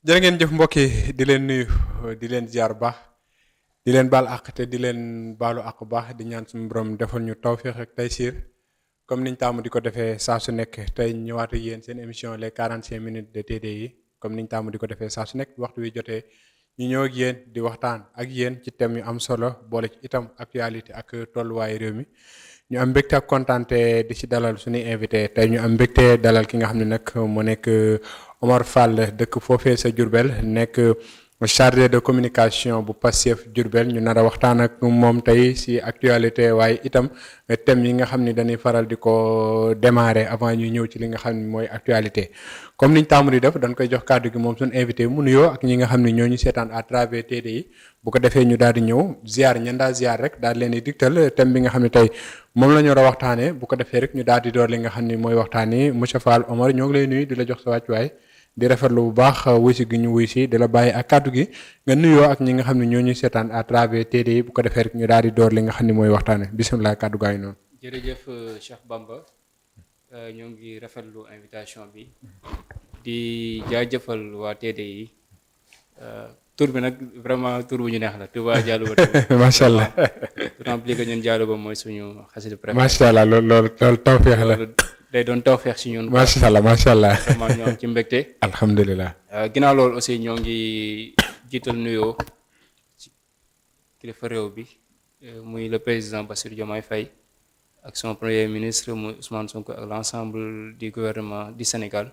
jërë ngeen jëf mbokk yi di leen nuyu di leen ziar bu baax di leen baal àq te di leen baalu àq bu baax di ñaan suñu borom defal ñu tawféex ak taysiir comme niñ taamu di ko defee saa su nekk tey ñëwaat ak yéen seen émission les 45 minutes de TDI comme niñ taamu di ko defee saa su nekk waxtu wi jotee ñu ñëw ak yéen di waxtaan ak yéen ci thème yu am solo boole ci itam actualité ak tolluwaayu réew mi. ñu am mbégte ak kontaante di ci dalal suñuy invité tey ñu am mbégte dalal ki nga xam ne nag mu nekk Omar Fall dëkk foofee sa Diourbel nekk chargé de communication bu Pastef Diourbel ñu nar a waxtaan ak moom tey ci actualité waaye itam thème yi nga xam ni dañuy faral di ko démarrer avant ñuy ñëw ci li nga xam ne mooy actualité. comme niñ taamu di def dañ koy jox kàddu gi moom suñu invité mu nuyoo ak ñi nga xam ne ñoo ñu seetaan à travers TDI bu ko defee ñu daal di ñëw ziar ñan daal ziar rek daal leen di digtal thème bi nga xam ne tey moom la ñu war a waxtaanee bu ko defee rek ñu daal di door li nga xam ni mooy waxtaanee monsieur Fall Omar ñoo ngi lay nuyu di la jox sa wàccuwaay di rafetlu bu baax wuy si gi ñu wuy si di la bàyyi ak kàddu gi nga nuyoo ak ñi nga xam ne ñoo ñuy seetaan à travers TDI bu ko defee rek ñu daal di door li nga xam ni mooy waxtaanee bisimilah kàddu gaa yi noonu. jërëjëf Cheikh Bamba ñoo ngi rafetlu invitation bi di jaajëfal waa TDI tur bi nag vraiment tur bu ñu neex la Touba Diallo Ba. macha allah d'autant plus que ñun Diallo Ba mooy suñu xasida préféré. macha allah loolu tawféex la. day doon tawféex si ñun. macha allah macha allah. vraiment ñoo am ci mbégte. alhamdulilah. ginnaaw loolu aussi ñoo ngi jiital nuyoo ci kilifa réew bi muy le président Bassirou Diomaye Faye ak son premier ministre muy Ousmane Sonko ak l'ensemble du gouvernement du Sénégal.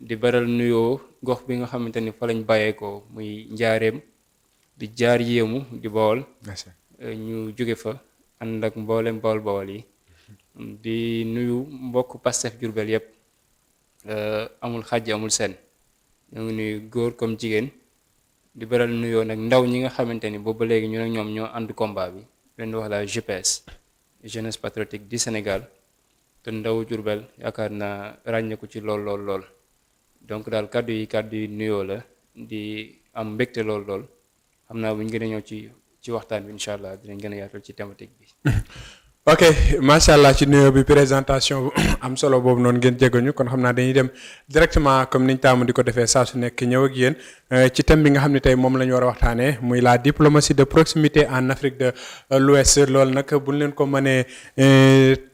di baral nuyoo gox bi nga xamante ni fa lañ bàyyeekoo muy njaareem di jaar yéemu di Bawol ñu jóge fa ànd ak mboolem Bawol yi di nuyu mbokk Pastef Diourbel yépp amul xàjj amul seen ñoo ngi nuyu góor comme jigéen di baral nuyoo nag ndaw ñi nga xamante ni boobu ba léegi ñu ne ñoom ñoo ànd combat bi leen di wax la GPS jeunesse patriotique du Sénégal te ndaw Diourbel yaakaar naa ràññeeku ci lool donc daal kàddu yi nuyoo la di am mbégte lool xam naa bu ñu gën a ñëw ci waxtaan bi incha allah dinañ gën a yaatal ci thématique bi. ok macha allah ci nuyoo bi présentation bu am solo boobu noonu ngeen jégañu kon xam naa dañuy dem directement comme niñ taamu di ko defee saa su nekk ñëw ak yéen ci thème bi nga xam ne tey moom la ñu war a waxtaanee muy la diplomatie de proximité en Afrique de l'Ouest loolu nag buñ leen ko mënee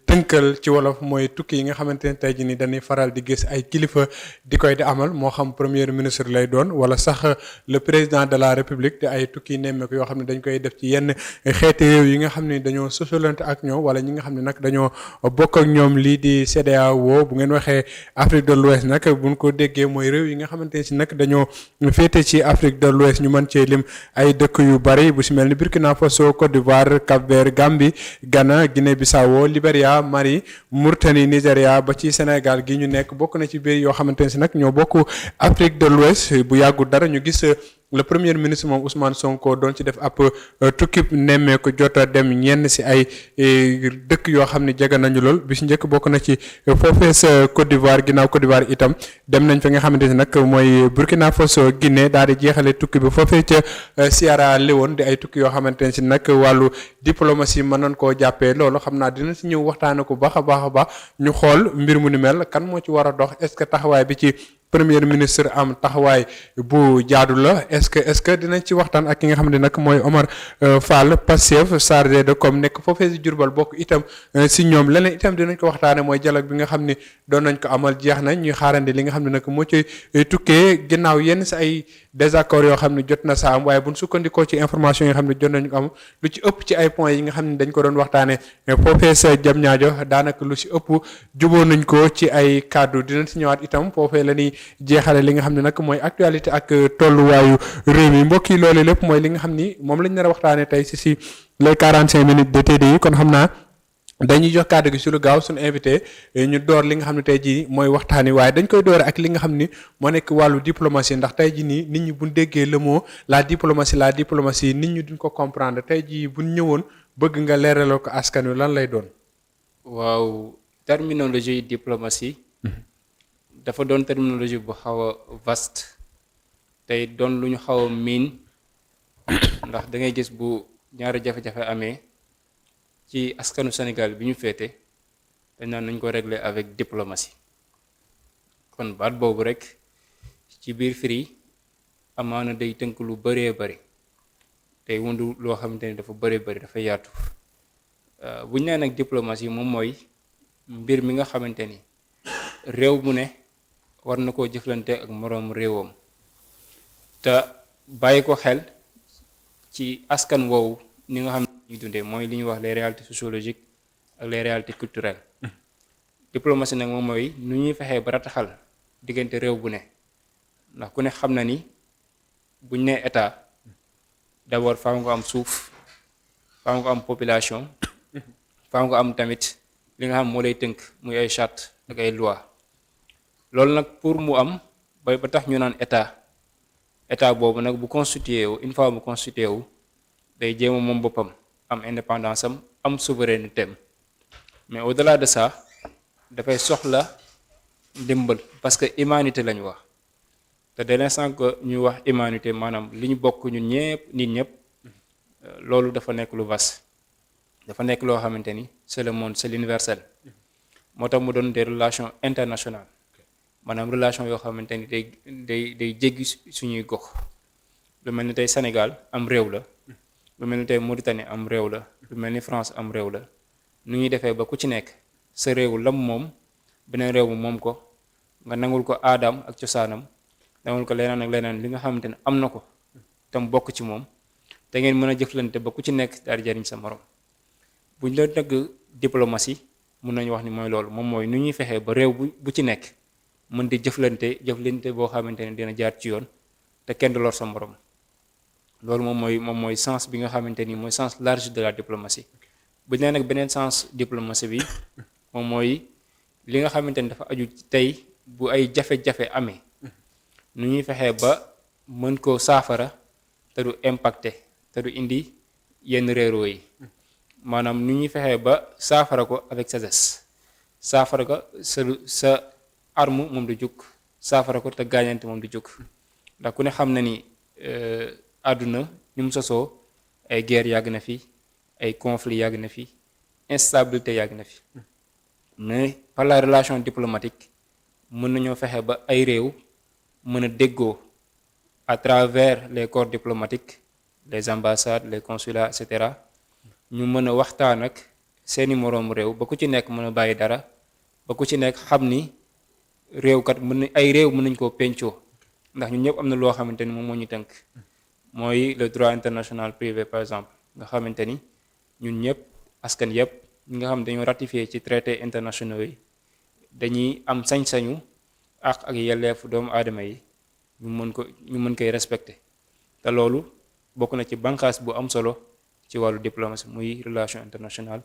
tënkal ci wolof mooy tukki yi nga xamante ne tey jii nii dañuy faral di gis ay kilifa di koy di amal moo xam premier ministre lay doon wala sax le président de la république di ay tukki nemmeeku yoo xam ne dañ koy def ci yenn xeeti réew yi nga xam ne dañoo sosolante ak ñoom wala ñi nga xam ne nag dañoo bokk ak ñoom lii di CEDEAO bu ngeen waxee Afrique de l'Ouest nag buñ ko déggee mooy réew yi nga xamante ne si nag dañoo féete ci Afrique de l'Ouest ñu mën cee lim ay dëkk yu bari bu si mel ni Burkina Faso Côte d'Ivoire Cap-Vert Gambie Ghana Guinée-Bissau Libéria Mali Mauritanie Nigéria ba ci Sénégal gi ñu nekk bokk na ci biir yoo xamante ne si nag ñoo bokk Afrique de l'Ouest bu yàggul dara ñu gis le premier ministre moom Ousmane Sonko doon ci def ab tukki nemmeeku jot a dem ñenn si ay dëkk yoo xam ne jege nañu lool bi si njëkk bokk na ci foofee sa Côte d'Ivoire ginnaaw Côte d'Ivoire itam dem nañ fa nga xamante ne nag mooy Burkina Faso Guinée daal di jeexale tukki bi foofee ca Sierra Leone di ay tukki yoo xamante ne si nag wàllu diplomatie mën nañ koo jàppee loolu xam naa dina si ñëw waxtaane ko baax a baax ñu xool mbir mu ni mel kan moo ci war a dox est-ce que taxawaay bi ci premier ministre am taxawaay bu jaadu la est-ce que dinañ ci waxtaan ak ki nga xam ne nag mooy Omar Fall Pastef chargé de com nekk foofee si Diourbel bokk itam si ñoom leneen itam dinañ ko waxtaane mooy dialogue bi nga xam ne doon nañ ko amal jeex nañ ñuy xaarandi li nga xam ne nag moo ci tukkee ginnaaw yenn si ay désaccords yoo xam ne jot na saa am waaye buñ sukkandikoo ci information yi nga xam ne jot nañu ko am lu ci ëpp ci ay points yi nga xam ne dañ ko doon waxtaane foofee sa Diamniadio daanaka lu si ëpp juboo nañ ko ci ay kàddu dinañ si ñëwaat itam foofee la ñuy jeexale li nga xam ne nag mooy actualité ak tolluwaayu réew mi mbokk yi loolu lépp mooy li nga xam ni moom lañ nar a waxtaanee tey si les 45 minutes de TDI kon xam naa dañuy jox kàddu gi su lu gaaw suñu invité ñu door li nga xam ne tey jii mooy waxtaani waaye dañ koy doore ak li nga xam ni moo nekk wàllu diplomatie ndax tey jii nii nit ñi buñ déggee le mot la diplomatie nit ñi duñ ko comprendre tey jii buñ ñëwoon bëgg nga leeralal ko askan wi lan lay doon. waaw terminologie diplomatie. dafa doon terminologie bu xaw a vaste tey doon lu ñu xaw a miin ndax da ngay gis bu ñaari jafe-jafe amee ci askanu Sénégal bi ñu féete dañ naan nañ ko régler avec diplomatie kon baat boobu rek ci biir firi amaana day tënk lu bëree bëri tey wundu loo xamante ni dafa bëri dafa yaatu bu ñu nee nag diplomatie moom mooy mbir mi nga xamante ni réew mu ne war na koo jëflante ak moroom réewam te bàyyi ko xel ci askan woowu ni nga xam ne ñuy dundee mooy li ñuy wax les réalités sociologiques ak les réalités culturelles diplomatie nag moom mooy nu ñuy fexee ba rataxal diggante réew bu ne ndax ku ne xam na ni buñ nee état d'abord faaw nga am suuf faaw nga am population faaw nga am tamit li nga xam moo lay tënk muy ay charte ak ay loi loolu nag pour mu am ba tax ñu naan état boobu nag bu constitué wu une fois mu constitué wu day jéem a moom boppam am indépendance am souveraineté am mais au-delà de ça dafay soxla ndimbal parce que humanité lañu wax te dès l'instant que ñu wax humanité maanaam li ñu bokk ñun ñëpp nit ñëpp loolu dafa nekk lu vaste dafa nekk loo xamante ni c'est le monde c'est l'universel moo tax mu doon des relations internationales maanaam relation yoo xamante ni day jéggi suñuy gox lu mel ni tey Sénégal am réew la lu mel ni tey Mauritanie am réew la lu mel ni France am réew la nu ñuy defee ba ku ci nekk sa réew lam moom beneen réew mu moom ko nga nangul ko aadaam ak cosaanam nangul ko leneen ak leneen li nga xamante ne am na ko tam bokk ci moom te ngeen mën a jëflante ba ku ci nekk daal di jariñ sa morom buñ la nag diplomatie mun nañu wax ni mooy loolu moom mooy nu ñuy fexee ba réew bu ci nekk mën di jëflante boo xamante ne dina jaar ci yoon te kenn du lor sa morom loolu moom mooy sens bi nga xamante ni mooy sens large de la diplomatie bu ñu nee nag beneen sens diplomatie bi moom mooy li nga xamante ni dafa aju tey bu ay jafe-jafe amee nu ñuy fexee ba mën koo saafara te du impacté te du indi yenn réeroo yi maanaam nu ñuy fexee ba saafara ko avec sagesse saafara ko sa arme moom du jóg saafara ko te gaañante moom du jóg ndax ku ne xam na ni àdduna ni mu sosoo ay guerre yàgg na fi ay conflit yàgg na fi instabilité yàgg na fi mais par la relation diplomatique mën nañoo fexe ba ay réew mën a déggoo à travers les corps diplomatiques les ambassades les consulats et cetera ñu mën a waxtaan ak seeni moroomu réew ba ku ci nekk mën a bàyyi dara ba ku ci nekk xam ni réewkat ay réew mën nañ koo pencoo ndax ñun ñëpp am na loo xamante ni moom moo ñu tënk mooy le droit international privé par exemple nga xamante ni ñun ñëpp askan yëpp ñi nga xam dañoo ratifié ci traités internationaux yi dañuy am sañ-sañu ak yelleefu doomu aadama yi ñu mën koy respecté te loolu bokk na ci bànqaas bu am solo ci wàllu diplomatie muy relation internationale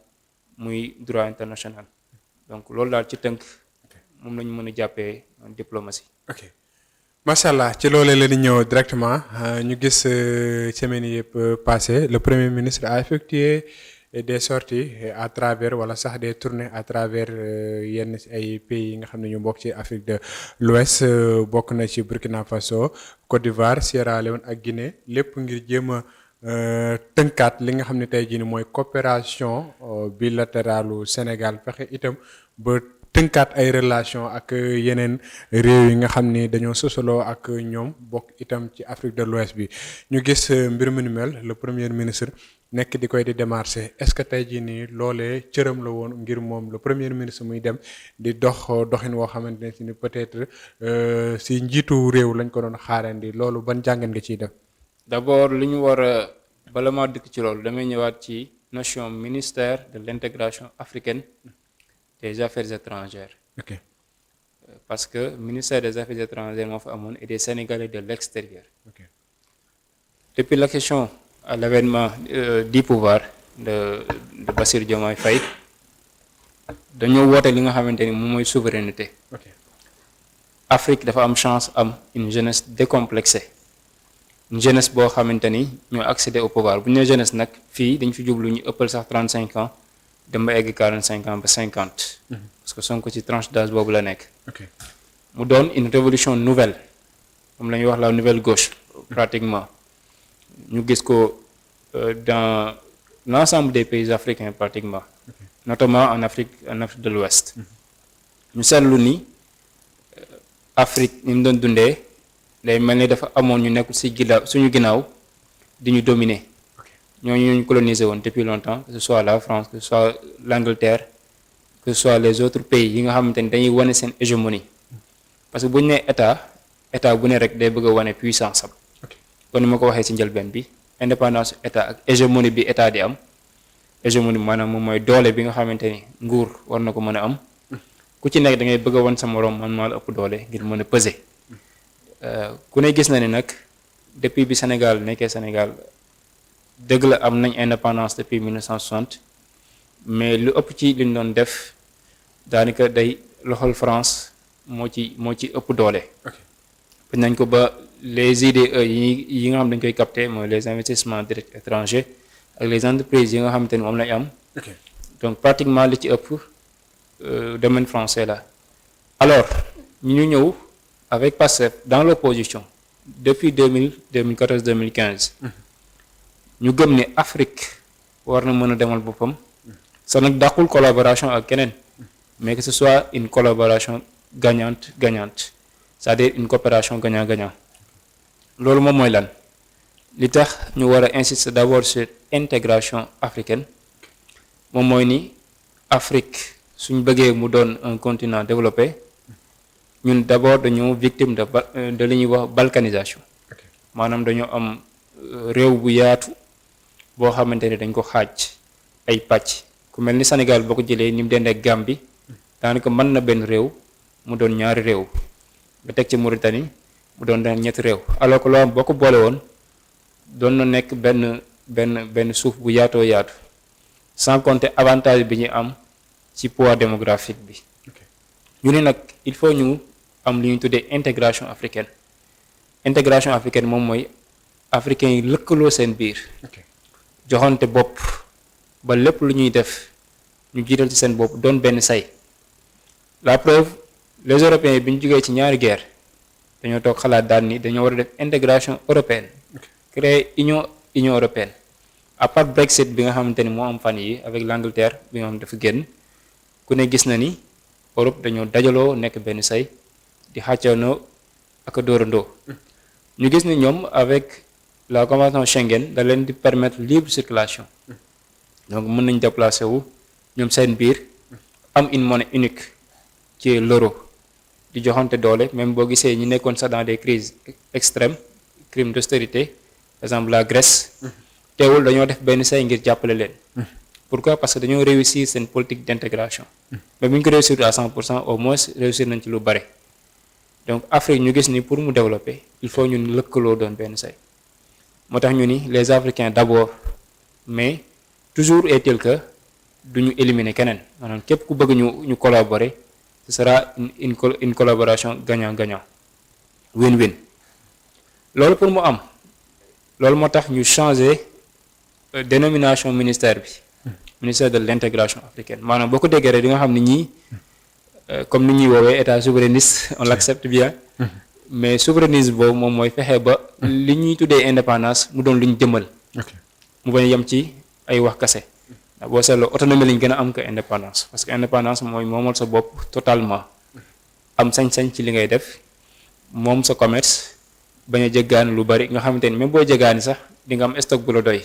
muy droit international donc loolu daal ci tënk moom lañu mën a jàppee diplomatie. ok macha allah ci loolee la ñu ñëw directement ñu gis semaine yëpp passé le premier ministre a effectué des sorties à travers wala sax des tournées à travers yenn ay pays yi nga xam ne ñu bokk ci Afrique de l'Ouest bokk na ci Burkina Faso Côte d'Ivoire Sierra Leone ak Guinée lépp ngir jéem a tënkaat li nga xam ne tey jii nii mooy coopération bilatérale Sénégal fexe itam ba tënkaat ay relation ak yeneen réew yi nga xam ni dañoo sosaloo ak ñoom bokk itam ci Afrique de l'Ouest bi ñu gis mbir mu ni mel le premier ministre nekk di koy di démarcher est-ce que tey jii nii loolee cëram la woon ngir moom le premier ministre muy dem di doxin woo xamante ne si ni peut-être si njiitu réew lañ ko doon xaarandi loolu ban jàngat nga ciy def. D'abord li ñu war a bala maa dëkk ci loolu damay ñëwaat ci notion ministère de l'intégration africaine des affaires étrangères. Ok. Parce que ministère des affaires étrangères moo fa amoon et des Sénégalais de l'extérieur. Ok. Depuis l'accession à l'avènement du pouvoir de Bassirou Diomaye Faye dañoo woote li nga xamante ni moom mooy souveraineté. Ok. Afrique dafa am chance am une jeunesse décomplexée une jeunesse boo xamante ni ñoo accéder au pouvoir bu ñu nee jeunesse nag fii dañ fi jublu ñu ëppal sax 35 ans dem ba egg 45 ans ba 50. Parce que Sonko ci tranche d'âge boobu la nekk. Ok. mu doon une révolution nouvelle moom la ñuy wax la nouvelle gauche pratiquement ñu gis ko dans l'ensemble des pays africains pratiquement. Okay. Notamment en Afrique de l'Ouest ñu seetlu ni Afrique ni mu doon dundee day mel ni dafa amoon ñu nekk ci ginnaaw suñu ginnaaw di ñu dominer ñooñu ñu colonisé woon depuis longtemps que ce soit la France que ce soit l'Angleterre que ce soit les autres pays yi nga xamante ni dañuy wane seen hégémonie parce que bu ñu nee état bu ne rek day bëgg a wane puissance am kon ni ma ko waxee ci njëlbeen bi indépendance état ak hégémonie bi état di am hégémonie maanaam moom mooy doole bi nga xamante ni nguur war na ko mën a am ku ci nekk da ngay bëgg a wan sa moroom man maa la ëpp doole ngir mën a peser ku ne gis na ni nag depuis bi Sénégal nekkee Sénégal dëgg la am nañ indépendance depuis 1960 mais lu ëpp ci li ñu doon def daanaka day loxol France moo ci ëpp doole. bañ nañ ko ba les IDE yi nga xam dañ koy capter mooy les investissements directs étrangers ak les entreprises yi nga xamante ni moom lañ am. donc pratiquement li ci ëpp domaine français la. alors ñu ñëw avec Pastef dans l'opposition depuis 2014 2015 ñu gëm ne Afrique war na mën a demal boppam sa nag dàqul collaboration ak keneen mais que ce soit une collaboration gagnante c'est-à-dire une coopération gagnant-gagnant loolu moom mooy lan li tax ñu war a insister d'abord sur intégration africaine moom mooy ni Afrique suñ bëggee mu doon un continent développé ñun d'abord dañoo victime de li ñuy wax balkanisation maanaam dañoo am réew bu yaatu boo xamante ne dañ ko xaaj ay pàcc ku mel ni Sénégal boo ko jëlee ni mu dendee Gambie daanaka mën na benn réew mu doon ñaari réew nga teg ci Mauritanie mu doon ñetti réew alors que loolu boo ko boole woon doon na nekk benn suuf bu yaatoo yaatu sans compter avantage bi ñu am ci poids démographique bi ñu ne nag il faut ñu am li ñu tuddee intégration africaine moom mooy africains yi lëkkaloo seen biir joxante bopp ba lépp lu ñuy def ñu jiital ci seen bopp doon benn say la preuve les Européens bi ñu jógee ci ñaari guerre dañoo toog xalaat daal ni dañoo war a def intégration européenne créer union européenne à part Brexit bi nga xamante ni moo am fan yi avec l'Angleterre bi nga xam dafa génn ku ne gis na ni Europe dañoo dajaloo nekk benn say di xàccanoo ak a dóorandoo ñu gis ni ñoom avec la convention Schengen da leen di permettre libre circulation donc mën nañ déplacer wu ñoom seen biir am une monnaie unique qui est l'euro di joxante doole même boo gisee ñi nekkoon sax dans des crises extrêmes crimes d'austérité par exemple la Grèce teewul dañoo def benn say ngir jàppale leen pourquoi parce que dañoo réussir seen politique d'intégration mais bu ñu ko réussir à 100% au moins réussir nañ ci lu bare donc Afrique ñu gis ni pour mu développer il faut ñun lëkkaloo doon benn say moo tax ñu ni les Africains d'abord mais toujours est-il que duñu éliminer keneen maanaam képp ku bëgg ñu collaborer ce sera une collaboration gagnant-gagnant win-win loolu pour mu am loolu moo tax ñu changer dénomination ministère bi ministère de l'intégration africaine maanaam boo ko déggee rek di nga xam ni ñii comme ni ñuy woowee état souverainiste on l'accepte bien mais souverainisme boobu moom mooy fexe ba li ñuy tuddee indépendance mu doon lu ñu jëmmal mu bañ a yem ci ay wax kase boo seetloo autonomie lañ gën a am que indépendance parce que indépendance mooy moomal sa bopp totalement am sañ-sañ ci li ngay def moom sa commerce bañ a jéggaani lu bari nga xamante ni même boo jéggaani sax di nga am stock bu la doy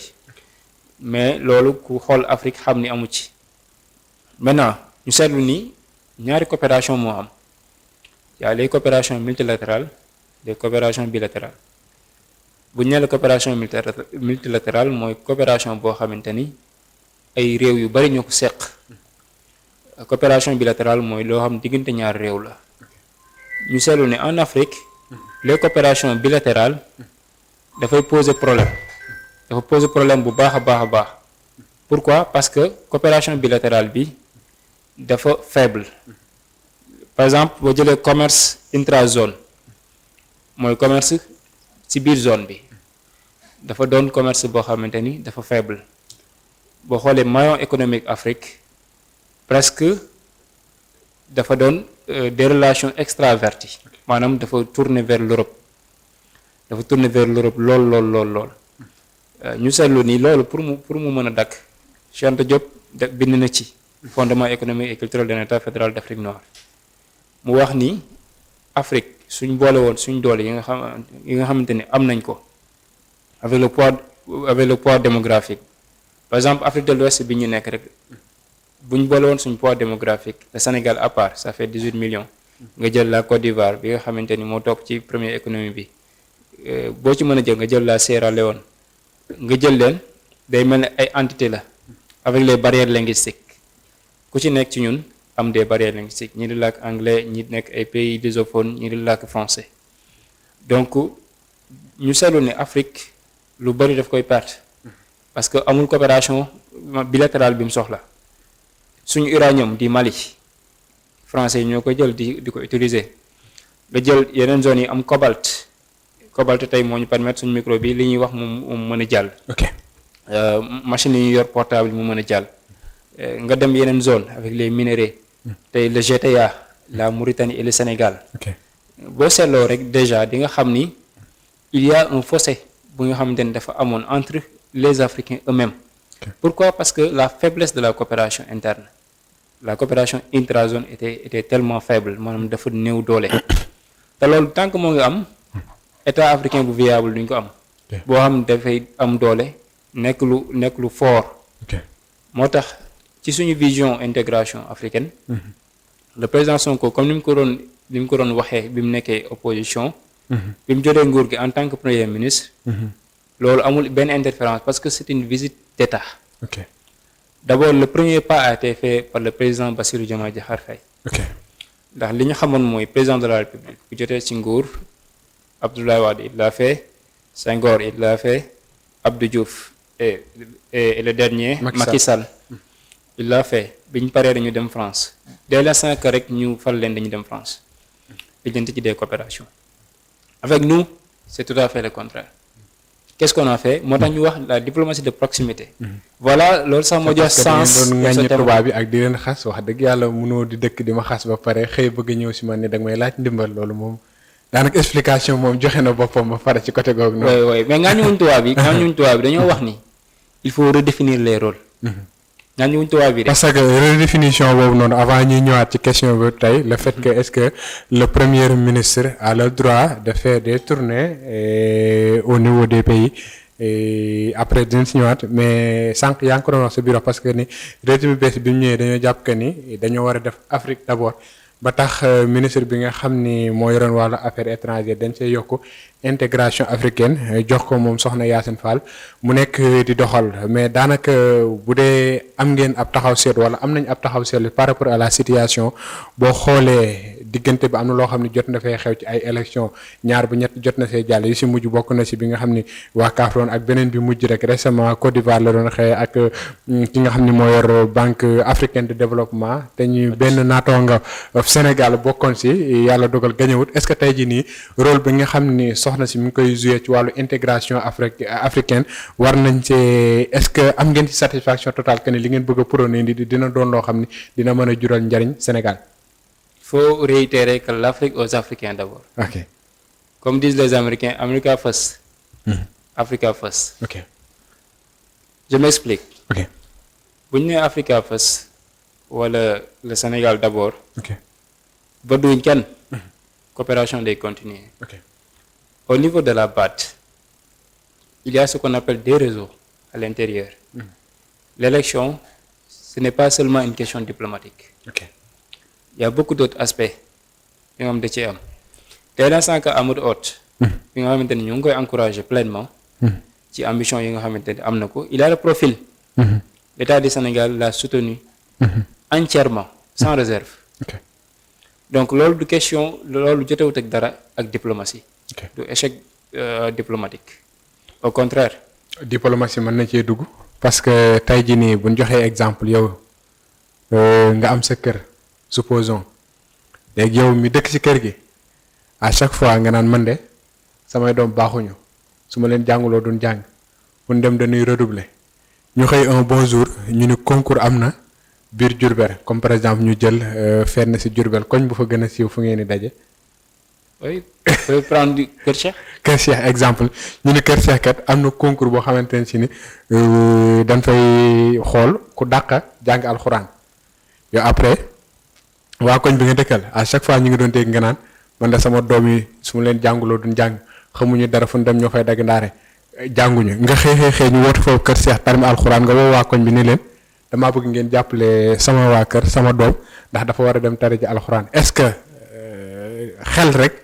mais loolu ku xool Afrique xam ni amu ci maintenant ñu seetlu ni ñaari coopération moo am y a les coopérations multilatérales les coopérations bilatérales bu ñu nee la coopération multilatérale mooy coopération boo xamante ni ay réew yu bari ñoo ko seq coopération bilatérale mooy loo xam diggante ñaari réew la ñu seetlu ne en Afrique les coopérations bilatérales dafay poser problème bu baax a baax pourquoi parce que coopération bilatérale bi dafa faible par exemple boo jëlee commerce intra-zone mooy commerce ci biir zone bi dafa doon commerce boo xamante ni dafa faible boo xoolee maillon économique Afrique presque dafa doon des relations extraverties maanaam dafa tourner vers l'Europe lool ñu seetlu ni loolu pour mu mën a dakk Cheikh Anta Diop bind na ci fondement économique et culturel d'un État fédéral d'Afrique noire mu wax ni Afrique suñ boole woon suñ doole yi nga xamante ni am nañ ko avec le poids démographique par exemple Afrique de l'Ouest bi ñu nekk rek buñ boole woon suñ poids démographique le Sénégal à part ça fait 18 millions nga jël la Côte d'Ivoire bi nga xamante ni moo topp ci première économie bi boo ci mën a jël nga jël la Sierra Leone nga jël leen day mel ne ay entité la avec les barrières linguistiques ku ci nekk ci ñun am des barrières linguistiques ñi di làkk anglais ñi nekk ay pays lusophones ñi di làkk français donc ñu seetlu ne Afrique lu bari daf koy perte parce que amul coopération bilatérale bi mu soxla suñu uranium di Mali français yi ñoo ko jël di ko utiliser nga jël yeneen zones yi am cobalt tey moo ñu permettre suñu micro bi li ñuy wax mu mën a jàll. ok machine yi ñu yor portable mu mën a jàll. nga dem yeneen zone avec les minéraux tey le GTA la Mauritanie et le Sénégal. boo seetloo rek déjà di nga xam ni il y a un fossé bu nga xamante ni dafa amoon entre les Africains eux-mêmes. Pourquoi? Parce que la faiblesse de la coopération interne, la coopération intrazone était tellement faible maanaam dafa néew doole te loolu tant que moo ngi am état africain bu viable duñ ko am. boo xam dafay am doole nekk lu fort. moo tax ci suñu vision intégration africaine. le président Sonko comme ni mu ko doon waxee bi mu nekkee opposition. bi mu jotee nguur gi en tant que premier ministre. loolu amul benn interférence parce que c'est une visite d'État. D'abord le premier pas a été fait par le président Bassirou Diomaye Diakhar Faye. ndax li ñu xamoon mooy président de la République bu jotee ci nguur Abdoulaye Wade il l'a fait Senghor il l'a fait Abdou Diouf et le dernier Macky Sall il l'a fait bi ñu paree dañu dem France dès l'instant que rek ñu fal leen dañu dem France lijjanti ci des coopérations avec nous c'est tout à fait le contraire. Qu'est-ce qu'on a fait moo tax ñu wax la diplomatie de proximité. voilà loolu sax moo jox sens. doon ngañ tubaab bi ak di leen xas wax dëgg yàlla mënoo di dëkk di ma xas ba pare xëy bëgg ñëw si man ne danga may laaj ndimbal loolu moom daanaka explication moom joxe na boppam ba pare ci côté googu. oui mais ngaañuwuñ tubaab bi dañoo wax ni il faut redéfinir les rôles. ngaañuwuñ tubaab bi parce que redéfinition boobu noonu avant ñuy ñëwaat ci question bi tey le fait que est-ce que le premier ministre a le droit de faire des tournées au niveau des pays après dinañ si ñëwaat mais sànq yaa ngi ko doon wax sa bureau parce que ni régime bi bees bi mu ñëwee dañoo jàpp que ni dañoo war a def Afrique d'abord ba tax ministre bi nga xam ni moo yoroon wàllu affaires étrangères dañ see yokk intégration africaine jox ko moom soxna Yacine Fall mu nekk di doxal mais daanaka bu dee am ngeen ab taxaw seetlu wala am nañ ab taxaw seetlu par rapport à la situation boo xoolee diggante bi am na loo xam ne jot na fee xew ci ay élections ñaar bu ñett jot na see jàll yu si mujj bokk na si bi nga xam ni waa Kaffrine ak beneen bi mujj rek récemment Côte d'Ivoire la doon xëy ak ki nga xam ni moo yor Banque africaine de développement te ñu benn naataango Sénégal bokkoon si yàlla dogal gañewut est-ce que tey jii nii rôle bi nga xam ni soxna si mi ngi koy jouer ci wàllu intégration africaine war nañ see est-ce que am ngeen ci satisfaction totale que ni li ngeen bëgg a prôner dina doon loo xam ni dina mën a jural njariñ Sénégal. Il faut réitérer que l'Afrique aux Africains d'abord. Ok. Comme disent les Américains, America first. Africa first. Ok. Je m'explique. Ok. Bu ñu nee Africa first wala le Sénégal d'abord. Ok. ba duñ kenn. Coopération day continuer. Ok. Au niveau de la BAD, il y a ce qu'on appelle des réseaux à l'intérieur. L'élection, ce n'est pas seulement une question diplomatique. Ok. Il y a beaucoup d'autres aspects yi nga xam da ci am. Dès l'instant que Amadou Hott bi nga xamante ni ñu ngi koy encourager pleinement. ci ambition yi nga xamante ni am na ko il a le profil. L'État du Sénégal l'a soutenu. Entièrement sans réserve. Ok. Donc loolu du question loolu jotewut ak dara ak diplomatie. Ok. Du échec diplomatique. Au contraire. Diplomatie mën na cee dugg parce que tey jii nii bu ñu joxee exemple yow nga am sa kër supposons léegi yow mi dëkk ci kër gi à chaque fois nga naan man de samay doom baaxuñu su ma leen jàngaloo duñ jàng fu ñu dem dañuy redoubler ñu xëy un bon jour ñu ni concours am na biir Diourbel comme par exemple ñu jël fenn ci Diourbel koñ bu fa gën a siiw fu ngeen di daje. Oui, je vais prendre Kër Cheikh. Kër Cheikh exemple ñu ni Kër Cheikh kat am na concours boo xamante ne ci ni dañ fay xool ku dàq jàng alxuraan yow après waa koñ bi nga dëkkal à chaque fois ñu ngi doon dégg nga naan man de sama doom yi su ma leen jànguloo duñ jàng xamuñu dara fu ñu dem ñoo fay dagg ndaare jànguñu nga xëy ñu woote foofu kër Cheikh tarmi alxuraan nga woo waa koñ bi ni leen damaa bëgg ngeen jàppale sama waa kër sama doom ndax dafa war a dem tari ji alxuraan est-ce que xel rek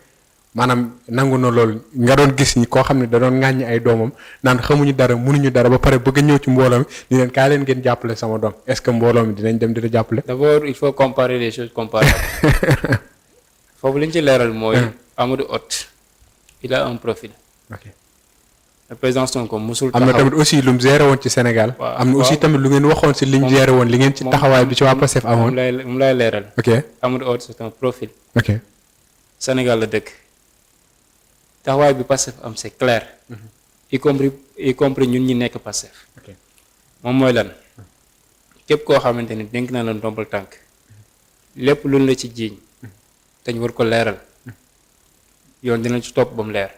maanaam nangu na loolu nga doon gis ñi koo xam ne da doon ŋàññi ay doomam naan xamuñu dara mënuñu dara ba pare bëgg a ñëw ci mbooloo mi ni leen kaa leen ngeen jàppale sama doom est-ce que mbooloo mi dinañ dem di la jàppale. D'abord il faut comparer les choses comparables foofu li ñu ci leeral mooy Amadou Hott il a un profil. ok le président Sonko musul am na taxaw tamit aussi lu mu géré woon ci Sénégal. waaw am na aussi tamit lu ngeen waxoon si li ñu géré woon li ngeen ci taxawaay bi ci waa Pastef amoon. mu lay leeral. ok Amadou Hott c'est un profil. ok Sénégal la dëkk taxawaay bi Pastef am c'est clair. y compris ñun ñi nekk Pastef. ok moom mooy lan képp koo xamante ni dénk na la ndombal tànk lépp luñ la ci jiiñ te ñu war ko leeral yoon dina ci topp ba mu leer.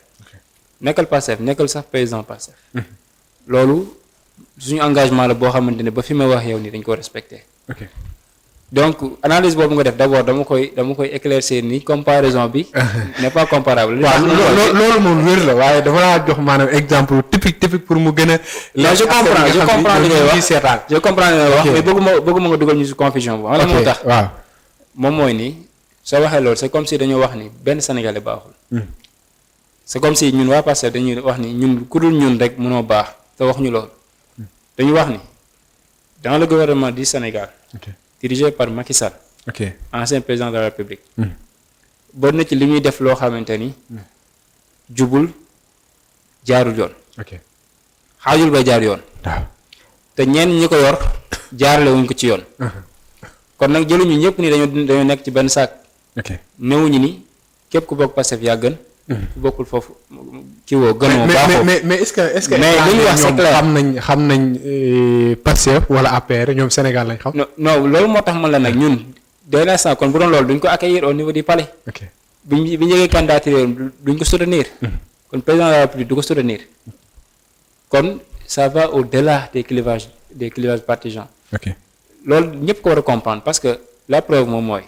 nekkal Pastef nekkal sax président Pastef loolu suñu engagement la boo xamante ne ba fi may wax yow nii dañ ko respecté. ok donc analyse boobu nga def d'abord dama koy éclaircir ni comparaison bi n'est pas comparable. waaw loolu moom wér la waaye dafa laa jox maanaam exemple typique pour mu gën a. mais je comprends li ngay wax seetaan. je comprends li ngay wax mais bëgguma nga dugal ñu ci confusion bu. ok moo tax waaw. moom mooy ni soo waxee loolu c'est comme si dañoo wax ni benn Sénégalais baaxul. c'est comme si ñun waa Pastef dañuy wax ni ñun ku dul ñun rek mënoo baax te waxuñu loolu. dañu wax ni dans le gouvernement du Sénégal. ok dirigé par Macky Sall. ok ancien président de la République. boo na ci li muy def loo xamante ni. jubul jaarul yoon. ok xaajul ba jaar yoon. waaw. te ñenn ñi ko yor jaarale wuñ ko ci yoon. kon nag jëluñu ñëpp ni dañoo nekk ci benn saak. ok newuñu ni képp ku bokk Pastef yaa gën. ku bokkul foofu kii woo gënoo baaxoo mais est-ce que mais li ñu wax c'est clair xam nañ Pastef wala APR ñoom Sénégal lañ xam. non loolu moo tax man la nag ñun dès l'instant kon bu doon loolu duñ ko accueillir au niveau du palais. ok bi ñu yëgee candidature duñ ko soutenir. kon président de la République du ko soutenir. kon ça va au-delà des clivages partisans. ok loolu ñëpp ko war a comprendre parce que la preuve moom mooy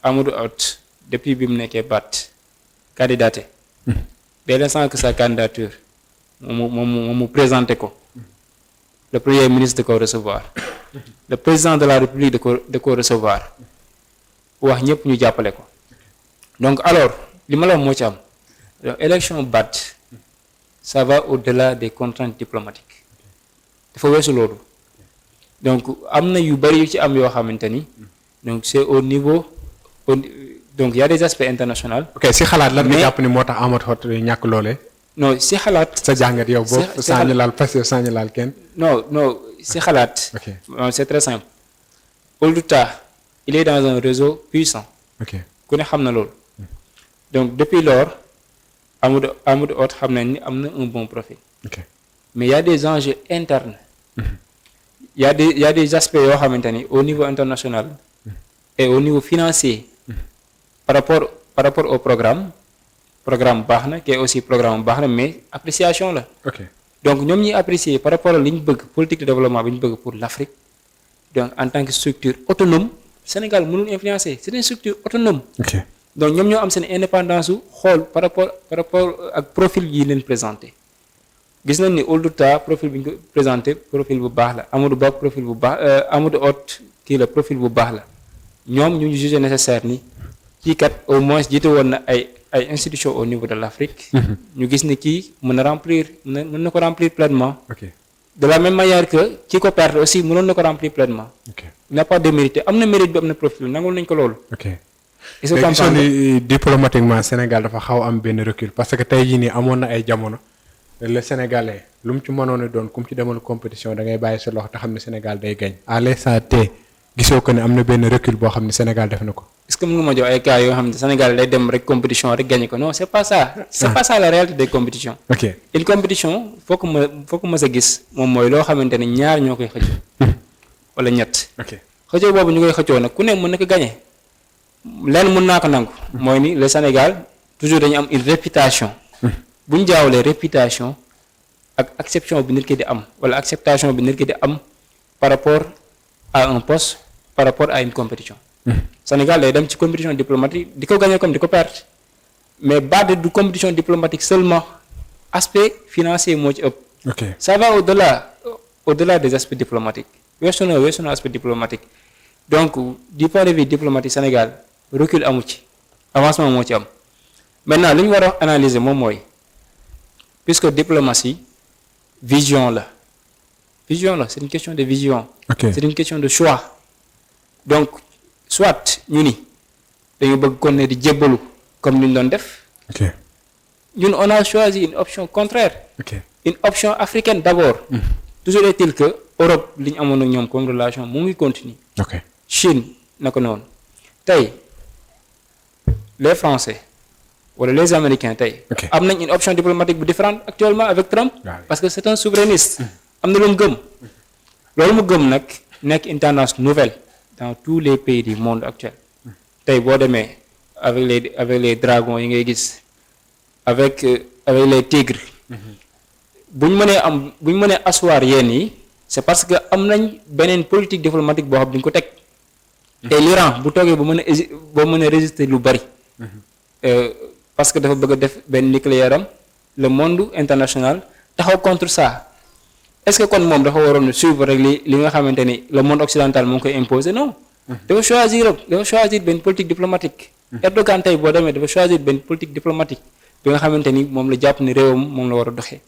Amadou Hott depuis bi mu nekkee BAT candidaté. dès l'instant que sa candidature mu présenté ko. le premier ministre de ko recevoir. le président de la République de ko recevoir. wax ñëpp ñu jàppale ko. donc alors li ma la wax moo ci am. donc élection BAT ça va au-delà des contraintes diplomatiques. dafa weesu loolu. donc am na yu bari yu ci am yoo xamante ni. donc c'est au niveau donc y a des aspects internationaux. ok si xalaat lan nga jàpp ni moo tax Amadou Hott ñàkk loole. non si xalaat. sa jàngat yow boobu saa ñu laal Pastef saa ñu laal kenn. non si xalaat. ok c'est très simple. Ould-Tah il est dans un réseau puissant. ok ku ne xam na loolu. donc depuis lors Amadou Hott xam nañ ni am na un bon profil. ok mais y a des enjeux internes. y a des aspects yoo xamante ni au niveau international. et au niveau financier. par rapport au programme baax na kii aussi programme baax na mais appréciation la. ok donc ñoom ñuy apprécier par rapport ak li ñu bëgg politique de développement bi ñu bëgg pour l'Afrique donc en tant que structure autonome Sénégal mënul influencer c'est une structure autonome. ok donc ñoom ñoo am seen indépendance su xool par rapport ak profil yi leen présenté gis nañ ni Ould-Tah profil bi ñu ko présenté profil bu baax la Amadou Ba profil bu baax Amadou Hott kii la profil bu baax la ñoom ñu jugé nécessaire ni kii kat au moins jiite woon na ay institutions au niveau de l'Afrique. ñu gis ni kii mën na ko remplir pleinement. ok de la même manière que ki ko perdre aussi mënoon na ko remplir pleinement. ok il n'a pas démérité am na mérite bi am na profil nangul nañ ko loolu. ok est-ce que mais gisoon comprendre ni diplomatiquement Sénégal dafa xaw am benn recul parce que tey jii nii amoon na ay jamono le Sénégalais lu mu ci mënoon a doon ku mu ci demal compétition da ngay bàyyi sa loxo te xam ne Sénégal day gañ à l'instant T gisoo ko ne am na benn recul boo xam ne Sénégal def na ko. est-ce que mën nga ma jox ay cas yoo xam ne Sénégal day dem rek compétition rek gagné ko non c'est pas ça. c'est pas ça la réalité des compétitions. ok une compétition foo ko mës a gis moom mooy loo xamante ne ñaar ñoo koy xëccoo. wala ñett. ok xëccoo boobu ñu koy xëccoo nag ku ne mën na ko gagné. lenn mën naa ko nangu. mooy ni le Sénégal toujours dañu am une réputation. bu ñu jaawalee réputation ak acception bi nit ki di am wala acceptation bi nit ki di am par rapport à un poste par rapport à une compétition. Sénégal day dem ci compétition diplomatique di ko gagner comme di ko perdre mais base du compétition diplomatique seulement aspect financier moo ci ëpp. ok Ça va au-delà des aspects diplomatiques weesu na aspect diplomatique donc du point de vue diplomatique Sénégal recul amu ci avancement moo ci am maintenant li ñu war a analyser moom mooy puisque diplomatie vision la c'est une question de vision. ok C'est une question de choix donc soit ñu ni dañu bëgg kon ne di jébbalu comme ni ñu doon def ok ñun on a choisi une option contraire. ok Une option africaine d'abord. Toujours est-il que Europe li ñu amoon ak ñoom comme relation mu ngi continuer. ok Chine naka noonu tey les Français wala les Américains tey. Ok. am nañ une option diplomatique bu différente actuellement avec Trump. Ouais. Parce que c'est un souverainiste. am na lu mu gëm. loolu mu gëm nag nekk une tendance nouvelle dans tous les pays du monde actuel. tey boo demee avec les dragons yi ngay gis avec les tigres. bu ñu mënee asseoir yéen yi c'est parce que am nañ beneen politique diplomatique boo xam ne dañu ko teg. te l'Iran bu toogee ba mën a résister lu bari. parce que dafa bëgg a def benn nucléaire am le monde international taxaw contre ça est-ce que kon moom dafa waroon a suivre rek li nga xamante ni le monde occidental moo ngi koy imposer non. dafa choisir benn politique diplomatique. Erdogan tey boo demee dafa choisir benn politique diplomatique bi nga xamante ni moom la jàpp ni réewam moom la war a doxee.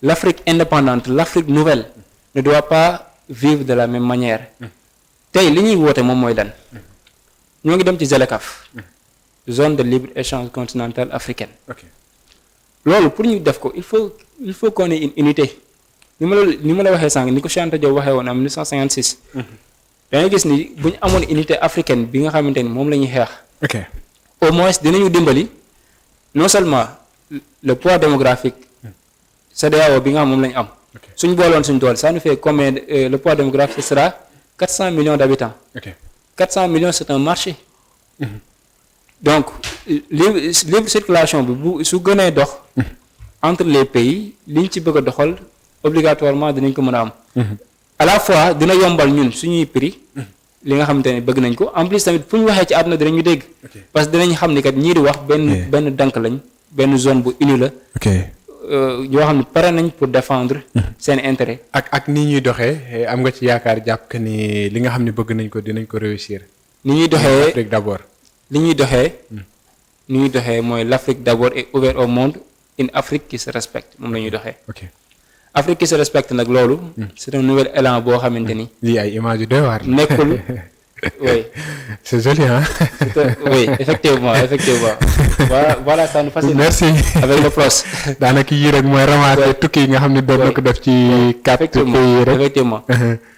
L'Afrique indépendante l'Afrique nouvelle ne doit pas vivre de la même manière. tey li ñuy woote moom mooy lan. ñoo ngi dem ci ZLECAf. zone de libre échange continentale africaine. ok loolu pour ñu def ko il faut qu'on ait une unité. ni ma la waxee sànq ni ko Cheikh Anta Diop waxee woon en 1956. da ngay gis ni bu ñu amoon unité africaine bi nga xamante ni moom la ñuy xeex. ok au moins dinañu dimbali non seulement le poids démographique. CEDEAO bi nga xam moom la ñu am. suñ booloon suñ doole ça nous fait combien le poids démographique ce sera 400 millions d'habitants. ok 400 millions c'est un marché. donc libre circulation bi bu su gënee dox. entre les pays liñ ci bëgg a doxal obligatoirement dinañ ko mën a am. à la fois dina yombal ñun suñuy prix. li nga xamante ne bëgg nañ ko en plus tamit fu ñu waxee ci àdduna dinañu dégg. parce que dinañ xam ni kat ñii di wax benn dank lañ benn zone bu unie la. ok yoo xam ne pare nañ pour défendre seen intérêt. ak ni ñuy doxee am nga ci yaakaar jàpp que ni li nga xam ne bëgg nañ ko dinañ ko réussir. ni ñuy doxee Afrique d'abord. li ñuy doxee mooy l'Afrique d'abord est ouverte au monde une Afrique qui se respecte moom la ñuy doxee. ok Afrique qui se respecte nag loolu. c'est un nouvel élan boo xamante ni. lii ay images yu doy waar. nekkul oui. c'est joli hein. oui effectivement. voilà ça nous facilite. merci avec le PROS. daanaka yii rek mooy ramassé tukki yi nga xam ne doon na ko def ci. quatre pays rek effectivement.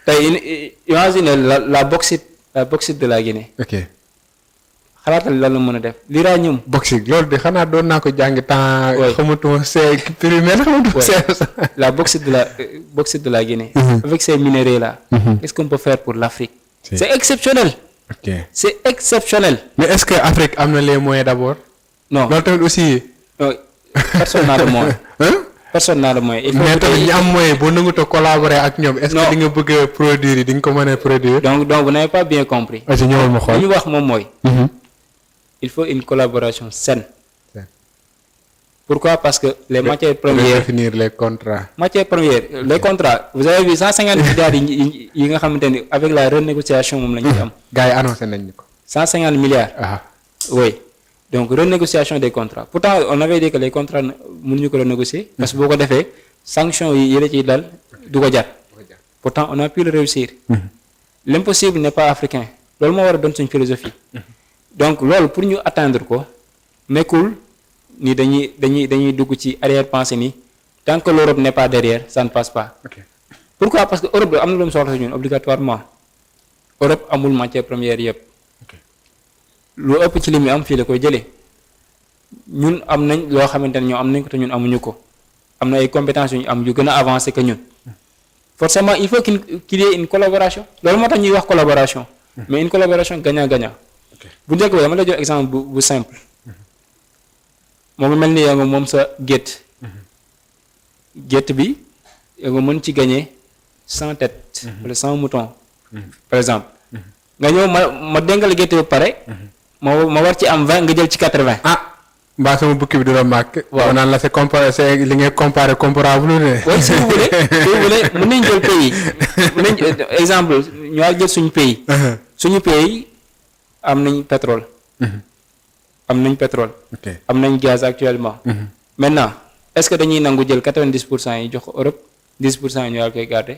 tey imagine la bauxite de la Guinée. ok xalaatal lan la mën a def l'uranium. bauxite loolu de xanaa doon naa ko jàng temps. xamatuma c'est primaire xamatuma c'est. La bauxite de la Guinée. avec ces minerais là. qu'est-ce qu'on peut faire pour l'Afrique. c'est exceptionnel. ok c'est exceptionnel. mais est-ce que Afrique am na les moyens d'abord. non loolu tamit aussi. personne n'a de moyen. personne n'a de moyen. il faut mais tamit ñi am moyen boo nangut a collaborer ak ñoom. est-ce que di nga bëgg a produire yi di nga ko mën a produire. donc vous n'avez pas bien compris. aussi ñëwal ma xool li ñu wax moom mooy. il faut une collaboration saine. Pourquoi? Parce que les matières premières. Définir les contrats. Matières premières, les contrats. Vous avez vu 150 milliards yi nga xamante ni avec la renégociation moom la ñu am. gars yi annoncé nañ ñu ko. 150 milliards. ah oui donc renégociation des contrats pourtant on avait dit que les contrats mënuñu ko renégocier. parce que boo ko defee sanctions yi la ciy dal du ko jar. pourtant on a pu le réussir. L'impossible n'est pas africain loolu moo war a doon suñ philosophie. donc loolu pour ñu atteindre ko nekkul ni dañuy dugg ci arrière-pensée ni tant que l'Europe n'est pas derrière ça ne passe pas. ok Pourquoi? Parce que Europe am na lu mu soxla ñun obligatoirement Europe amul matière première yëpp. lu ëpp ci li mu am fii la koy jëlee ñun am nañ loo xamante ne ñoom am nañ ko te ñun amuñu ko am na ay compétences yu ñu am yu gën a avancé que ñun forcément il faut qu'il y ait une collaboration loolu moo tax ñuy wax collaboration. mais une collaboration gagnant-gagnant. bu njëkk ba dama la jox exemple bu simple. moom mel ni yaa nga moom sa gétt. gétt bi yaa nga mën ci gagner 100 têtes. wala 100 moutons. par exemple. nga ñëw ma déngal gerte ba pare. ma war ci am 20 nga jël ci 80. mbaa sama bukki bi du la màgg. waaw naan la c'est li ngay comparé comparable de. oui si vous voulez mën nañ jël pays mën nañ exemple ñu jël suñu pays. suñu pays am nañ pétrole. am nañ pétrole. am nañ gaz actuellement. maintenant est-ce que dañuy nangu jël 90% yi jox ko Europe 10% yi ñu daal koy garder.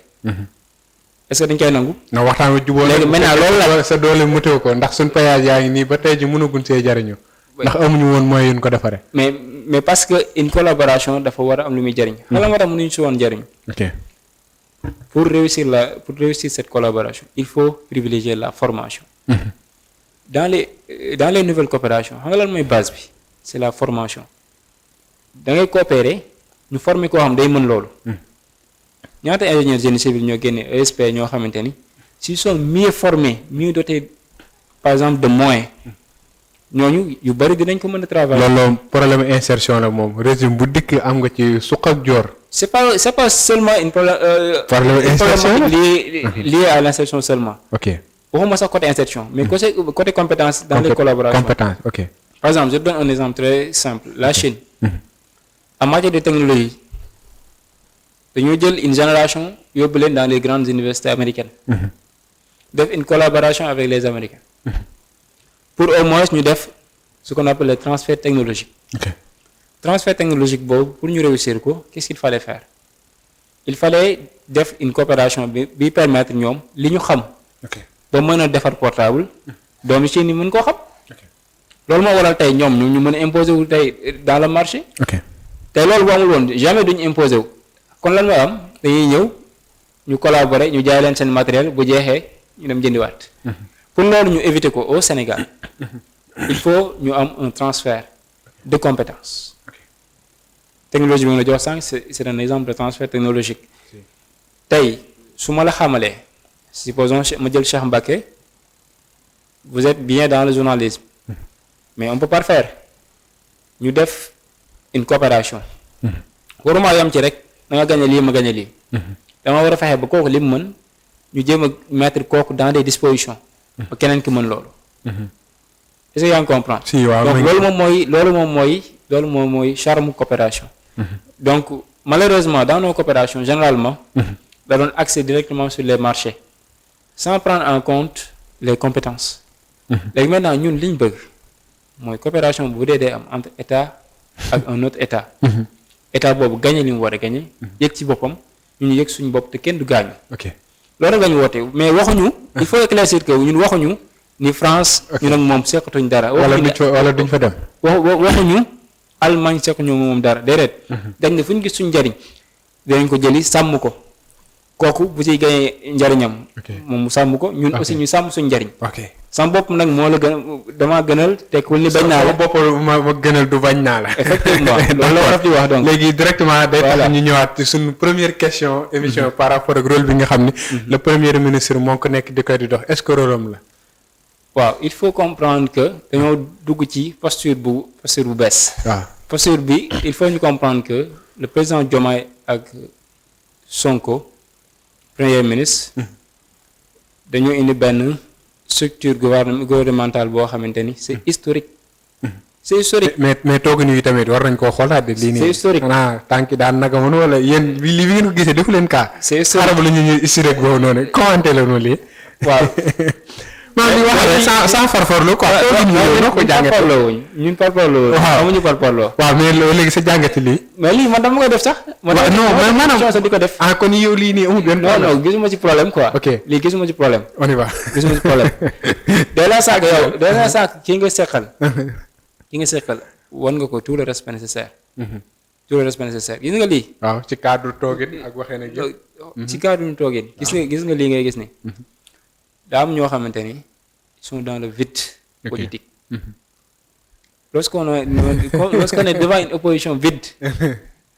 est-ce que dañ koy nangu. non waxtaan wi jubóo léegi maintenant loolu la sa doole mutew ko ndax suñ péage yaa ngi nii ba tey ji mënaguñ see jariñu. ndax amuñu woon moyen yu ñu ko defaree. mais parce que une collaboration dafa war a am lu muy jariñ. xala moo tax mënuñu si woon jariñ. pour réussir cette collaboration il faut privilégier la formation. dans les nouvelles coopérations xam nga lan mooy base bi c'est la formation. da ngay coopérer ñu former koo xam day mën loolu. ñaata ingénieur génie civil ñoo génne ESP ñoo xamante ni s'ils sont mieux formés mieux dotés par exemple de moyens ñooñu yu bari dinañ ko mën a travailler. loolu problème insertion la moom régime bu dikk am nga ci suq ak joor. c'est pas seulement une problématique liée à l'insertion seulement. ok waxuma sax côté insertion mais côté compétence dans les collaborations. compétence ok. par exemple je donne un exemple très simple la Chine. en matière de technologie dañoo jël une génération yóbbu leen dans les grandes universités américaines. def une collaboration avec les Américains. pour au moins ñu def ce qu'on appelle le transfert technologique. transfert technologique boobu pour ñu réussir ko qu'est-ce qu'il fallait faire il fallait def une coopération bi permettre ñoom li ñu xam. ba mën a defar portable. doomu Chine yi mën koo xam. loolu moo waral tey ñoom ñu mën a imposer wu tey dans le marché. tey loolu boo amul woon jamais duñu imposer wu. kon lan mooy am dañuy ñëw ñu collaborer ñu jaay leen seen matériel bu jeexee ñu dem jëndiwaat. pour loolu ñu éviter ko au Sénégal il faut ñu am un transfert de compétences. technologie bi nga la jox sànq c'est un exemple de transfert technologique. tey su ma la xamalee supposons ma jël Cheikh Mbacké vous êtes bien dans le journalisme mais on peut pas faire ñu def une coopération. waruma yam ci rek da nga gagné lii ma gagné lii. dama war a fexe ba kooku li mu mën ñu jéem a mettre kooku dans des dispositions. ba keneen ki mën loolu. est-ce que yaa ngi comprendre. si waaw donc loolu moom mooy charme coopération. donc malheureusement dans nos coopérations généralement. da doon accès directement sur les marchés. sans prendre en compte les compétences. léegi maintenant ñun li ñu bëgg mooy coopération bu dee am entre état ak un autre état. état boobu gagné li mu war a gagné. yëg ci boppam ñu yëg suñu bopp te kenn du gaañu. loolu la ñu woote mais waxuñu. il faut éclaircir que ñun waxuñu ni France. ñu nag moom seqatuñ dara. wala duñ fa dem. waxuñu Allemagne sequñu moom dara déedéet. dañ ne fu ñu gis suñu njariñ dinañ ko jëli sàmm ko kooku bu ciy gañee njariñam. moom mu sàmm ko ñun aussi ñu sàmm suñu njariñ. sama bopp nag moo la gën damaa gënal tekkul ni bañ naa la. bopp ma gënal du bañ naa la. effectivement loolu la war a di wax donc. léegi directement day tax ñu ñëwaat ci suñu première question émission par rapport ak rôle bi nga xam ni. le premier ministre moo ko nekk di koy di dox est-ce que rôle am la. waaw il faut comprendre que dañoo dugg ci posture bu bees. waaw posture bi il faut ñu comprendre que le président Diomaye ak Sonko premier ministre. dañoo indi benn structure gouvernementale boo xamante ni c'est historique. c'est historique. mais toogu nii tamit war nañ koo xoolaat de. lii nii c'est historique xanaa tànki daan naka mën wala yéen li ngeen ko gisee defu leen kaa. c'est historique xarab la ñu historique boobu noonu commenté la noonu lii. waaw. maa ngi wax sans farfarloo quoi. ñun parparloo wuñ. waaw amuñu parparloo. waaw mais léegi sa jàngati lii. mais lii man dama koy def sax. non mais maanaam di ko def. ah kon yow lii nii amul benn. non gisuma ci problème quoi. ok lii gisuma ci problème. on y va. gisuma ci problème. dèjà saak ki nga seqal wan nga ko tout le respect nécessaire. tout le respect nécessaire gis nga lii. waaw ci cadre toogin ak waxee nag yëpp. ci cadre toogin gis nga lii ngay gis ni daa am ñoo xamante ni ils sont dans le vide politique. Lorsqu'on est devant une opposition vide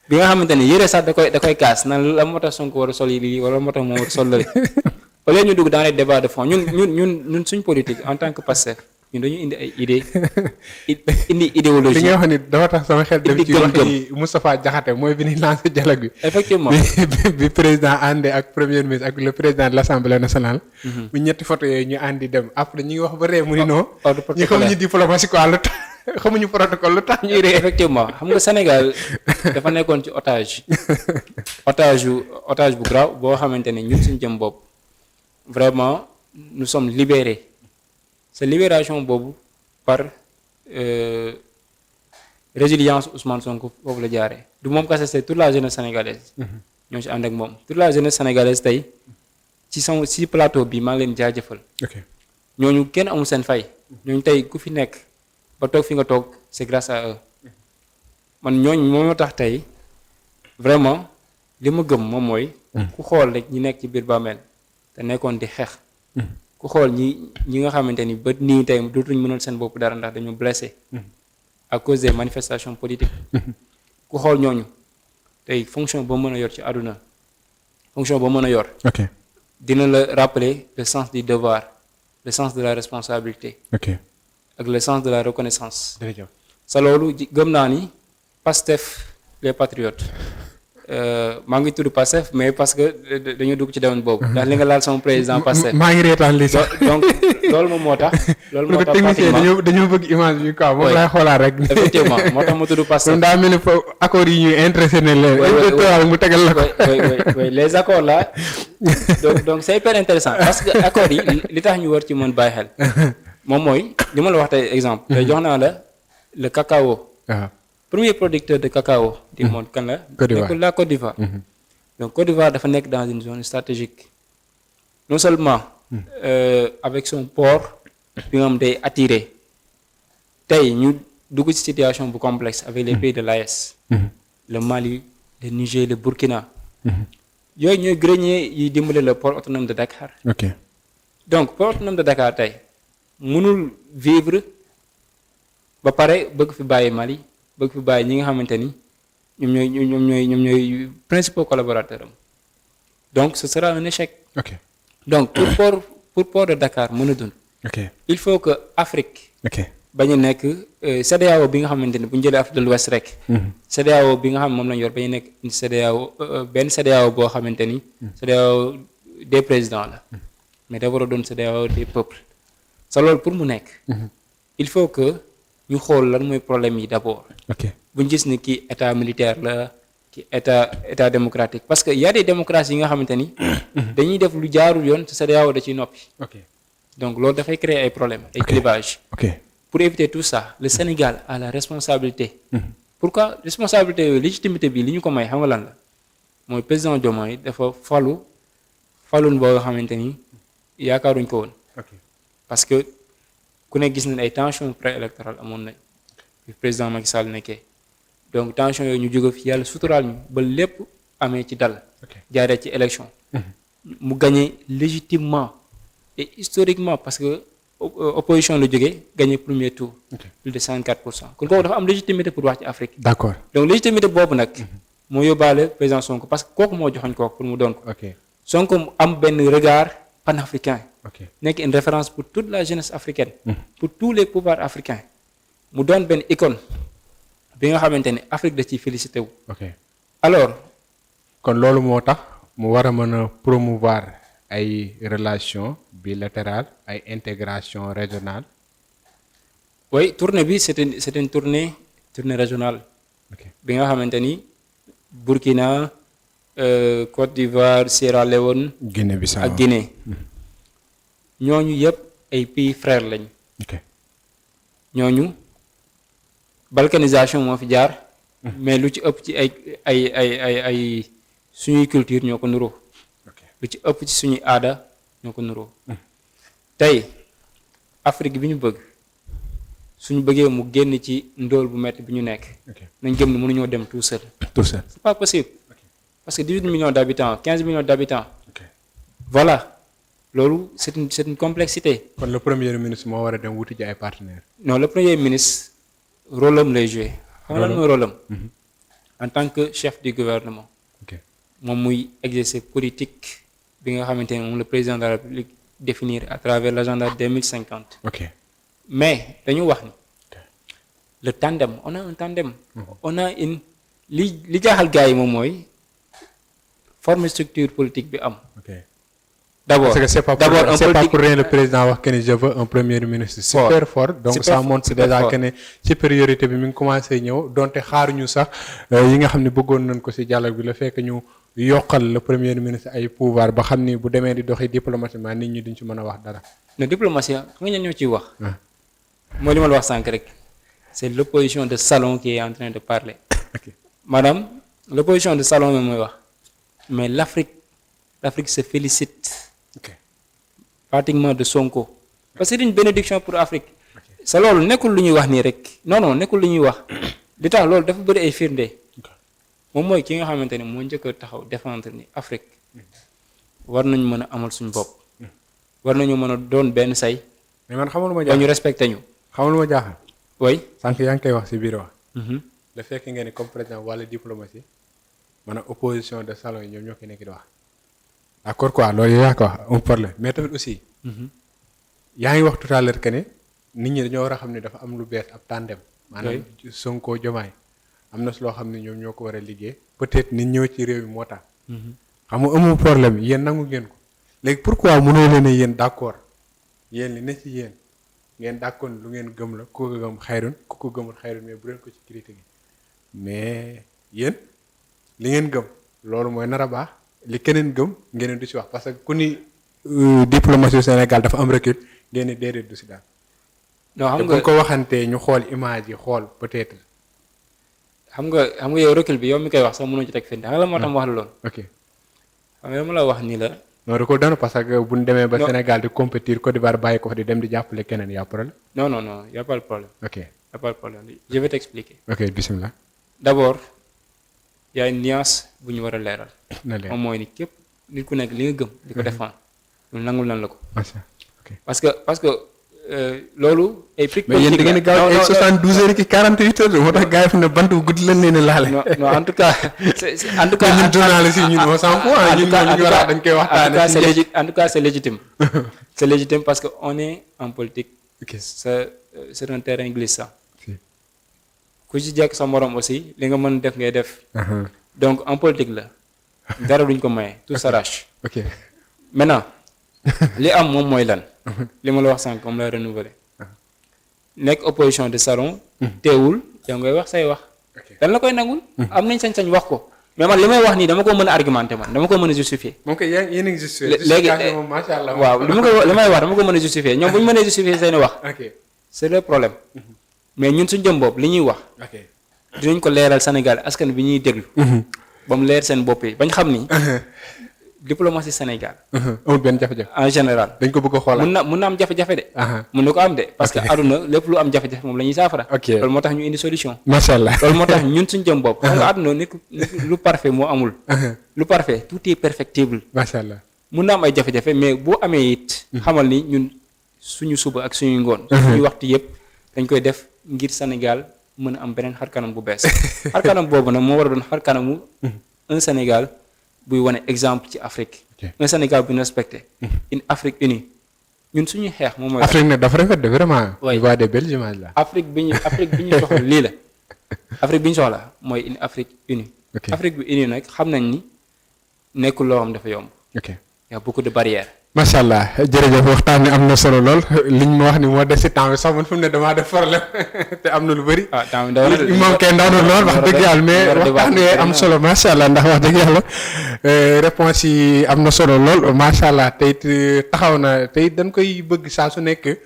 bi nga xamante ni yëre sax da koy kaas nan la moo tax Sonko war a sol yi lii wala moo tax moom war a sol la au lieu ñu dugg dans les débats de fond ñun suñ politique en tant que Pastef ñun dañu indi ay idée indi idéologie. li nga wax ni dafa tax sama xel dem indi ci waxi Moustapha Diakhaté mooy bi ni lancé dialogue bi. effectivement bi président àndee ak premier ministre ak le président de l' assemblée nationale. bu ñetti photo yooyu ñu àndi dem après ñu ngi wax ba ree mu ni non. ñu xamuñu diplomatie quoi lu tax xamuñu protocole lu tax ñuy ree. effectivement xam nga Sénégal dafa nekkoon ci otage bu grave boo xamante ne ñun suñu jëm bopp vraiment nous sommes libérés sa libération boobu par résilience Ousmane Sonko foofu la jaaree du moom kese c'est toute la jeunesse sénégalaise. ñoo ci ànd ak moom toute la jeunesse sénégalaise tey ci plateau bi maa ngi leen jaajëfal. ñooñu kenn amul seen fay. ñooñu tey ku fi nekk ba toog fi nga toog c'est grâce à eux man ñooñu moo tax tey vraiment li ma gëm moom mooy. ku xool rek ñi nekk ci biir bàmmeel te nekkoon di xeex. ku xool ñi nga xamante ni ba nii tey dootuñ mënal seen bopp dara ndax dañu blessé. à cause des manifestations politiques. ku xool ñooñu tey fonction boo mën a yor ci àdduna fonction boo mën a yor. dina la rappeler le sens du devoir le sens de la responsabilité. ak le sens de la reconnaissance. sa loolu gëm naa ni Pastef les patriotes maa ngi tudd Pastef mais parce que dañu dugg ci domaine boobu. ndax li nga laal sama président Pastef. maa ngi reetaan lii sax donc loolu moom moo tax. loolu moo tax technicien dañoo bëgg image bi quoi moom laay xoolaat rek. effectivement moo tax ma tudd Pastef. daa mel ni accords yi ñuy intéressé ne leen. mu tegal la ko. oui les accords là donc c'est hyper intéressant parce que accords yi li tax ñu war ci mën bàyyi xel. moom mooy li ma la wax tey exemple. tey jox naa la le cacao. premier producteur de cacao du monde kan la. la Côte d'Ivoire. donc Côte d'Ivoire dafa nekk dans une zone stratégique non seulement avec son port bi nga xam day attiré tey ñu dugg ci situation bu complexe avec les pays de l'AES. le Mali le Niger le Burkina. yooyu ñooy grenier yi dimbale le port autonome de Dakar. donc port autonome de Dakar tey mënul vivre ba pare bëgg fi bàyyi Mali. bëgg fi bàyyi ñi nga xamante ni ñoom ñooy principaux collaborateurs am donc ce sera un échec. donc pour port de Dakar mën a dund. il faut que Afrique. bañ a nekk CEDEAO bi nga xamante ni bu ñu jëlee Afrique de l'Ouest rek. CEDEAO bi nga xam moom lañu yor bañ a nekk benn CEDEAO boo xamante ni. CEDEAO des présidents la. mais dafa war a doon CEDEAO des peuples. sa loolu pour mu nekk. il faut que. ñu xool lan mooy problème yi d'abord. bu ñu gis ni kii état militaire la kii état démocratique parce que y a des démocraties yi nga xamante ni. dañuy def lu jaarul yoon te CEDEAO da ciy noppi. donc loolu dafay créer ay problèmes ay clivages. pour éviter tout ça le Sénégal a la responsabilité. pourquoi responsabilité yooyu légitimité bi li ñu ko may xam nga lan la mooy président Diomaye dafa falun boo nga xamante ni yaakaaruñ ko woon. parce que. ku ne gis nañ ay tension préélectorale amoon nañ bi président Macky Sall nekkee donc tension yooyu ñu jóge fi yàlla suturaal ñu ba lépp amee ci dal jaaree ci élection mu gagné légitimement et historiquement parce que opposition la jógee gagné premier tour plus de 54%. kon kooku dafa am légitimité pour wax ci Afrique. d'accord donc légitimité boobu nag moo yóbbaale président Sonko parce que kooku moo joxoñ kooku pour mu doon ko Sonko am benn regard panafricain. nekk une référence pour toute la jeunesse africaine. pour tous les pouvoirs africains. mu doon benn icône bi nga xamante ne Afrique da ciy félicité wu. alors. kon loolu moo tax mu war a mën a promouvoir ay relations bilatérales ay intégration régionale. oui tournée bi c'est une tournée régionale. bi nga xamante ni Burkina Côte d'Ivoire Sierra Leone. Guinée-Bissau ak Guinée. ñooñu yëpp ay pays frères lañ. ñooñu balkanisation moo fi jaar. mais lu ci ëpp ci ay suñuy culture ñoo ko nuroo. lu ci ëpp ci suñuy aada ñoo ko nuroo. tey Afrique bi ñu bëgg suñu bëggee mu génn ci ndóol bu metti bi ñu nekk. nañ gëm ne mënuñoo dem tout seul. c'est pas possible. parce que 18 millions d'habitants 15 millions d'habitants. voilà. loolu c'est une complexité. kon le premier ministre moo war a dem wuti ji ay partenaires. non le premier ministre rôle am lay jouer. xam nga lan mooy rôle am. en tant que chef du gouvernement. moom muy exercer politique bi nga xamante ne moom le président de la République définir à travers l'agenda 2050. mais dañu wax ni le tandem on a un tandem. on a une li jaaxal gars yi moom mooy forme structure politique bi am. D'abord, parce que c'est pas pour rien le président wax que ni je veux un premier ministre super fort donc ça montre déjà que ne supériorité bi mi ngi commencé ñëw donte xaaruñu sax yi nga xam ne bëggoon nañ ko ci dialogue bi la fekk ñu yokkal le premier ministre ay pouvoir ba xam ni bu demee di doxi diplomatiquement nit ñi duñ ci mën a wax dara. ne diplomatie xam nga ñan ñoo ciy wax. mooy li ma la wax sànq rek c'est l'opposition de salon qui est en train de parler. Madame, l'opposition de salon bi mooy wax mais l'Afrique se félicite. pratiquement de Sonko parce que c'est une bénédiction pour Afrique sa loolu nekkul lu ñuy wax nii rek non nekkul lu ñuy wax di tax loolu dafa bëri ay firnde moom mooy ki nga xamante ne moo njëkk a taxaw défendre ni Afrique war nañu mën a amal suñu bopp war nañu mën a doon benn say mais man xamul ma jaaxal ñu respecté ñu xamul ma jaaxal oui sànq yaa ngi koy wax ci biir wax le fekk ngeen ni comme président wala diplomatie maanaam opposition de salon yi ñoom ñoo koy nekk di wax d'accord quoi loolu yaa ko wax un problème mais tamit aussi yaa ngi wax tout à l'heure que ne nit ñi dañoo war a xam ne dafa am lu bees ab tandem maanaam Sonko Diomaye am na si loo xam ne ñoom ñoo ko war a liggéey peut-être nit ñëw ci réew mi moo tax xam nga amul problème yéen nangu ngeen ko léegi pourquoi mënoo leen a yéen d'accord yéen li ne ci yéen ngeen d'accord lu ngeen gëm la ku ko gëm xayrun ku ko gëmul xayrun mais bu leen ko ci critique mais yéen li ngeen gëm loolu mooy nar a baax li keneen gëm ngeen du ci wax parce que ku ni diplomatie Sénégal dafa am recul ngeen ni déedéet du ci daal. non xam nga bu ko waxantee ñu xool image yi xool peut-être. xam nga yow recul bi yow mi koy wax sax mënoo ci teg fenn xam nga la moo tax ma wax la loolu. ok xam nga dama la wax ni la. non recul dana parce que bu ñu demee ba Sénégal di compétir Côte d'Ivoire bàyyi ko fa di dem di jàppale keneen y a problème. non y a pas de problème. ok y a pas de problème je vais t'expliquer. ok bismillah. d'abord y a une nuance bu ñu war a leeral. na leer moom mooy ni képp nit ku nekk li nga gëm. di ko défendre ñun nangul nan la ko. ok parce que loolu. ay prix mais yéen da ngeen di gaaw ay 72 heures ki 48 heures moo tax gars yi fi ne bant bu guddi lañ leen a laale. non en tout cas. en tout cas ñun journaliste yi ñun on s'en fout ñun ñu war a dañ koy waxtaanee. en tout cas c'est légitime. c'est légitime parce que on est en politique. ok c'est un terrain glissant. ku ci jekk sa morom aussi li nga mën def ngay def. donc en politique la. dara duñ ko maye tout s'arrache. ok maintenant li am moom mooy lan. li ma la wax sànq moom lay renouveler. nekk opposition de salon. teewul yow ngay wax say wax. dan la koy nangul. am nañ sañ-sañ wax ko. mais man li may wax nii dama ko mën a argumenter man dama ko mën a justifier. moom kay yéen a ngi justifier. léegi macha allah waaw li may wax dama ko mën a justifier ñoom bu ñu mënee justifier seeni wax. ok c'est le problème. mais ñun suñ jëm bopp li ñuy wax. ok dinañ ko leeral Sénégal askan bi ñuy déglu. ba mu leer seen bopp yi bañ xam ni. diplomatie Sénégal. amul benn jafe-jafe. en général. dañ ko bëgg a xoolaat mun na am jafe-jafe de. mun na ko am de parce que aduna lépp lu am jafe-jafe moom la ñuy saafara. ok loolu moo tax ñu indi solution. macha allah loolu moo tax ñun suñ jëm bopp. xam nga aduna nit lu parfait moo amul. lu parfait tout est perfectible. macha allah mun na am ay jafe-jafe mais boo amee it. xamal ni ñun suñu suba ak suñuy ngoon. suñu waxtu yëpp dañ koy def ngir Sénégal mën a am beneen xarkanam bu bees. xarkanam boobu nag moo war a doon xarkanamu un Sénégal buy wane exemple ci Afrique. un Sénégal bu ñu respecté. une Afrique unie ñun suñuy xeex moom mooy. Afrique nag dafa rafet de vraiment. oui il voit des belles images là. Afrique bi ñu soxla lii la. Afrique bi ñu soxla mooy une Afrique unie. Afrique bi unie nag xam nañ ni nekkul loo xam dafa yomb. ok y a beaucoup de barrières. macha allah jërëjëf waxtaan wi am na solo lool liñ ma wax ni moo des si temps bi sax man fi mu ne damaa def problème te am na lu bëri. ah temps bi ndaw na moom kay ndaw na lool wax dëgg yàlla mais waxtaan wi am solo macha allah ndax wax dëgg yàlla réponse yi am na solo lool macha allah te it taxaw na te it dañ koy bëgg saa su nekk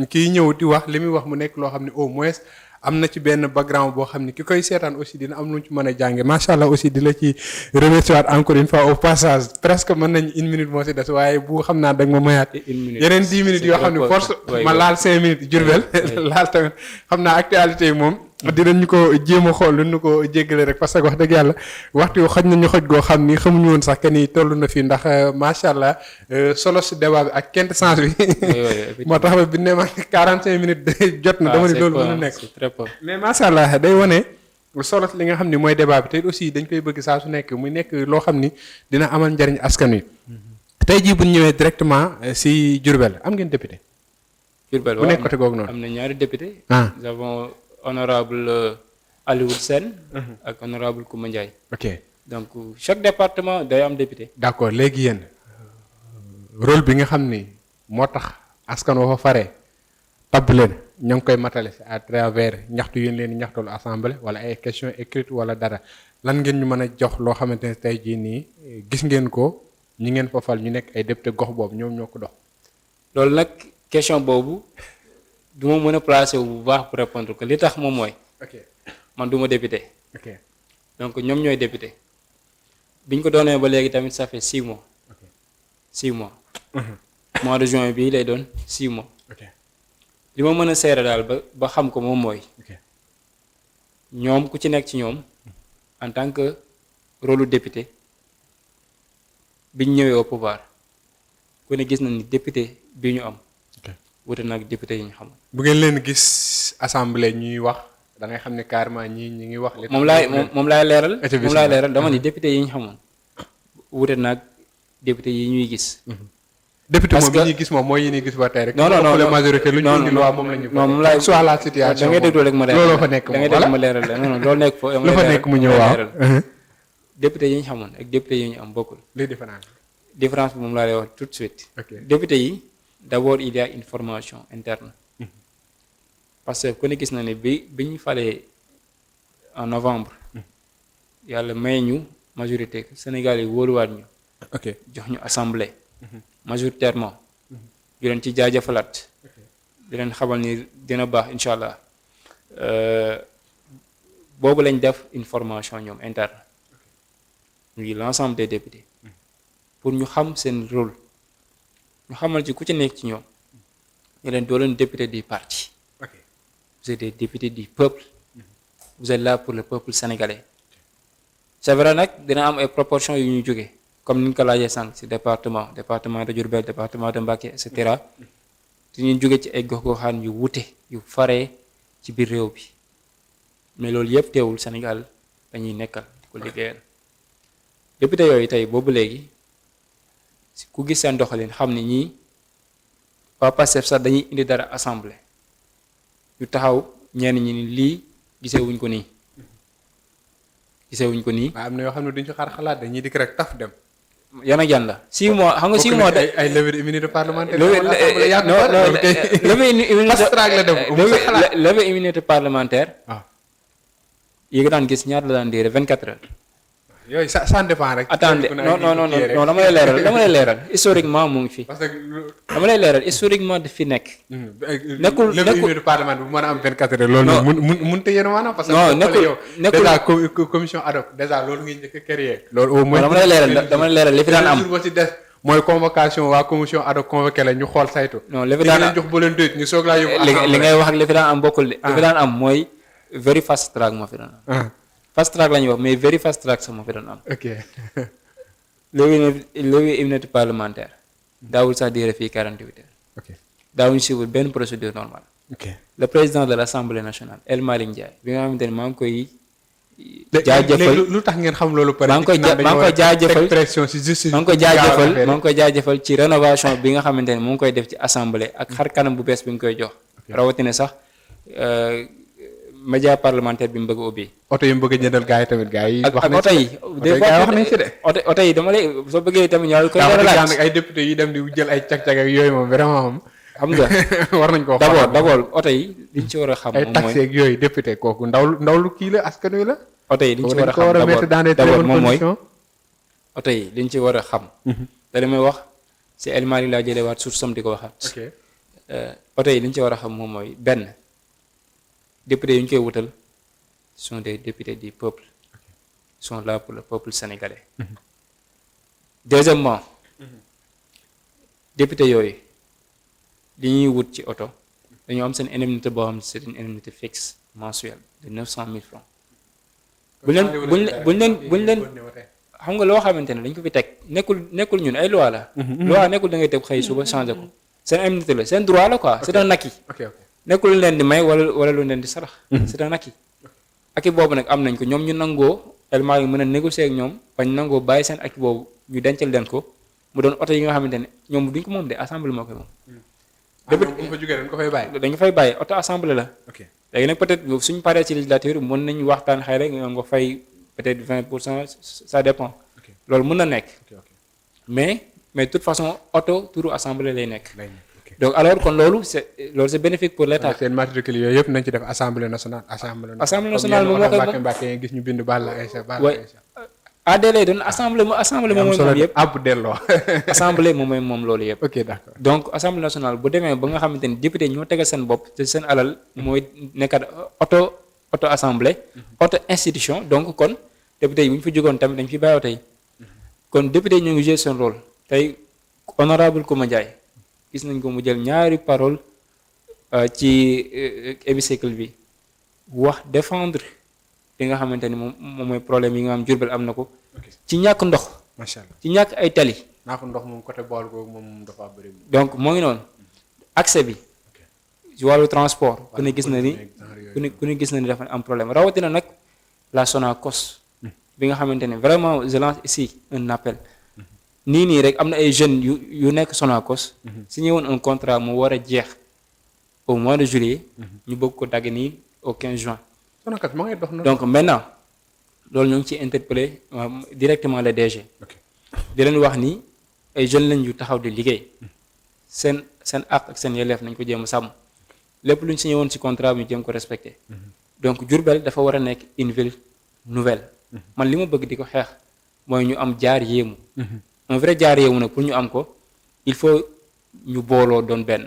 kii ñëw di wax li muy wax mu nekk loo xam ne au moins am na ci benn background boo xam ne ki koy seetaan aussi dina am lu ñu ci mën a jànge macha allah aussi di la ci remercier encore une fois au passage presque mën nañ 1 minute moo si des waaye bu xam naa da nga ma mayaat yeneen 10 minutes yoo xam ne force ma laal 5 minutes Diourbel laal tamit xam naa actualité yi moom dinañ ñu ko jéem a xool lu ñu ko jéggale rek parce que wax dëgg yàlla waxtu yu xoj nañu xoj goo xam ni xamuñu woon sax que ni toll na fii ndax macha allah solo si débat bi ak quintessence bi moo tax ba bi ne ma 45 minutes jot na dama ni loolu mën a nekk mais macha allah day wane solo li nga xam ni mooy débat bi te aussi dañ koy bëgg saa su nekk muy nekk loo xam ni dina amal njariñ askan wi tey jii bu ñu ñëwee directement si Diourbel am ngeen député. Diourbel bu nekk côté googu noonu. am na ñaari député. ah nous avons honorable Aliou Sène ak honorable Koumba Ndiaye. ok donc chaque département day am député. d'accord léegi yéen rôle bi nga xam ni moo tax askan wa fa faree tabb leen ñoo ngi koy matale si à travers ñaxtu yéen leen ñaxtul assemblée wala ay questions écrites wala dara lan ngeen ñu mën a jox loo xamante ne tey jii nii gis ngeen ko ñi ngeen fa fal ñu nekk ay député gox boobu ñoom ñoo ko dox. loolu nag question boobu du ma mën a placer wu bu baax pour répondre que li tax moom mooy. ok man du ma député. ok donc ñoom ñooy député biñ ko doonee ba léegi tamit ça fait 6 mois. ok 6 mois. mois de juin bii lay doon 6 mois. ok li ma mën a seere daal ba xam ko moom mooy. ok ñoom ku ci nekk ci ñoom en tant que rôle député biñ ñëwee au pouvoir ku ne gis na ni député bi ñu am. ok wute nag député yi ñu xam. bu ngeen leen gis assemblée ñuy wax da ngay xam ne carrément ñii ñi ngi wax. moom laay leeral. moom laay leeral dama ni député yi ñu xamoon wute nag député yi ñuy gis. député parce moom que bi ñuy gis moom mooy yi ñuy gis ba tey rek. non non non la majorité lu ñu indi loi moom la ñu. non moom laay soit la situation da ngay déglu rek ma leeral looloo fa nekk da ngay déglu ma leeral la non non loolu nekk foofu. lu fa nekk mu ñëw waaw. député yi ñu xamoon ak député yi ñu am bokkul. les différences. différence bi moom laa lay wax tout de suite. ok député yi d'abord il y a une formation interne. parce que ku ne gis na ne bi ñu falee en novembre. yàlla may ñu majorité Sénégal yi wóoluwaat ñu. ok jox ñu assemblée. majoritairement. di leen ci jaajëfalaat. di leen xamal ni dina baax incha allah boobu lañ def une formation ñoom interne. muy l'ensemble des députés. pour ñu xam seen rôle. ñu xamal ci ku ci nekk ci ñoom. ñu leen doo leen député du parti. ok vous êtes des députés du peuple. vous êtes là pour le peuple sénégalais. c'est vrai nag dina am ay proportions yu ñu jógee. comme ni ñu ko laajee sànq ci département de Diourbel département de Mbacké et cetera te ñu jóge ci ay gox-goxaan yu wute yu faree ci biir réew bi mais loolu yëpp teewul Sénégal dañuy nekkal di ko liggéeyal député yooyu tey boobu léegi ku gis seen doxalin xam ni ñii waa Pastef sax dañuy indi dara assemblée yu taxaw ñenn ñi ni lii gisee wuñ ko nii waaw am na yoo xam ne duñ ci xaar xalaat dañuy dikk rek taf dem. yan ak yan la 6 mois xam nga 6 mois de ay levée d'immunité parlementaire. levée immunité parlementaire. waaw yi nga daan gis ñaata la daan diire 24 heures. yooyu ça dépend rek. attendez non dama lay leeral historiquement mu ngi fi. parce que dama lay leeral historiquement daf fi nekk. nekkul levée immunité parlementaire bu mën a am 24 heures. loolu mënut a yéen maanaam. parce que non nekkul déjà commission ad hoc déjà loolu ngay njëkk a créer. loolu au moins dama lay leeral li fi daan am. ba ci des mooy convocation waa commission ad hoc convoqué la ñu xool saytu. non li fi daan am jox bu leen doyut ñu soog laa yóbbu. li ngay wax ak li fi daan am bokkul de. li fi daan am mooy very fast track moo fi daan am. fast track la ñuy wax mais very fast track sax moo fi doon am. ok levée immunité parlementaire. daawul sax diire fii 48 heures. ok daawuñu suivre benn procédure normale. ok le président de l'Assemblée nationale El Malick Ndiaye bi nga xamante ne maa ngi koy. jaajëfal lu tax ngeen xam loolu. maa ngi koy jaajëfal pression ci justice. maa ngi koy jaajëfal ci rénovation bi nga xamante ne mu ngi koy def ci assemblée ak xar kanam bu bees bi nga koy jox. rawatina sax. média parlementaire bi mu bëgg a ubbi. oto yi mu bëgg a jëndal gars yi tamit gars yi. wax nañ ci des fois wax nañ ci de. oto yi dama lay soo bëggee tamit ñaar koy leeralaat ay député yi dem di jël ay cag-cag ak yooyu moom vraiment moom. xam nga war nañ koo d'abord oto yi liñ ci war a xam. ay moom mooy taxi ak yooyu député kooku ndaw lu kii la askan wi la. oto yi liñ ci war a xam d'abord moom mooy oto yi liñ ci war a xam. te li may wax si El Malick laa jëlee waat source am di ko waxaat. ok oto yi liñ ci war a xam moom mooy benn. députés yu ñu koy wutal sont des députés du peuple. Ils sont là pour le peuple sénégalais. Deuxièmement, députés yooyu li ñuy wut ci oto dañoo am seen indemnité boo xam ne c'est une indemnité fixe mensuelle de 900 000 francs. buñ leen xam nga loo xamante ne dañ ko fi teg nekkul ñun ay loi la. loi nekkul da ngay teg xëy suba changé ko seen indemnité la seen droit la quoi. c'est un acquis. nekkul lu leen di may wala lu leen di sarax. c'est un acquis. acquis boobu nag am nañ ko ñoom ñu nangoo tellement yi mën a négocier ak ñoom bañ nangoo bàyyi seen acquis boobu ñu dencal leen ko mu doon oto yi nga xamante ne ñoom duñ ko moom de assemblée moo koy moom. député bu fa jógee dañ ko fay bàyyi. dañ ko fay bàyyi auto assemblée la. ok léegi nag peut-être suñu paree ci législature mën nañu waxtaan xëy rek nga fay peut-être 20%, ça dépend. loolu mën na nekk. mais de toute façon auto turu assemblée lay nekk. donc alors kon loolu c'est bénéfique pour l'État. seen matricule yooyu yëpp nañ ci def assemblée nationale. assemblée nationale moom moo koy Mbàkke gis ñu bind Balla Aïssa. AD lay doon assemblée moom mooy yëpp. ab delloo. assemblée moom mooy moom loolu yëpp. ok d'accord donc assemblée nationale bu demee ba nga xamante ni député ñoo tegal seen bopp te seen alal mooy nekkat auto assemblée. auto institution donc kon député yi bu ñu fa jógoon tamit dañ fi bàyyoo tey kon député yi ñu ngi jouer seen rôle tey honorable Coumba Ndiaye gis nañ ko mu jël ñaari parole ci hémicycle bi wax défendre li nga xamante ni moom mooy problème yi nga xam Diourbel am na ko ci ñàkk ndox. macha allah ci ñàkk ay tali. ñàkk ndox moom côté bool googu moom dafa bëri. donc moo ngi noonu accès bi ci wàllu transport ku ne gis na ni ku ne gis na ni dafa am problème rawatina nag la Sonacos bi nga xamante ne vraiment je lance ici un appel. nii rek am na ay jeunes yu nekk Sonacos signé woon un contrat mu war a jeex au mois de juillet ñu bëgg ko dagg nii au 15 juin. Sonacos moo ngi dox na. donc maintenant loolu ñu ngi ciy interpellé directement le DG. di leen wax ni ay jeunes lañ yu taxaw di liggéey seen àq ak seen yelleef nañ ko jéem a sàmm lépp lu ñu signé woon ci contrat bi ñu jéem ko respecté. donc Diourbel dafa war a nekk une ville nouvelle. man li ma bëgg di ko xeex mooy ñu am jaar yéemu. un vrai jaar yéemu nag pour ñu am ko il faut ñu booloo doon benn.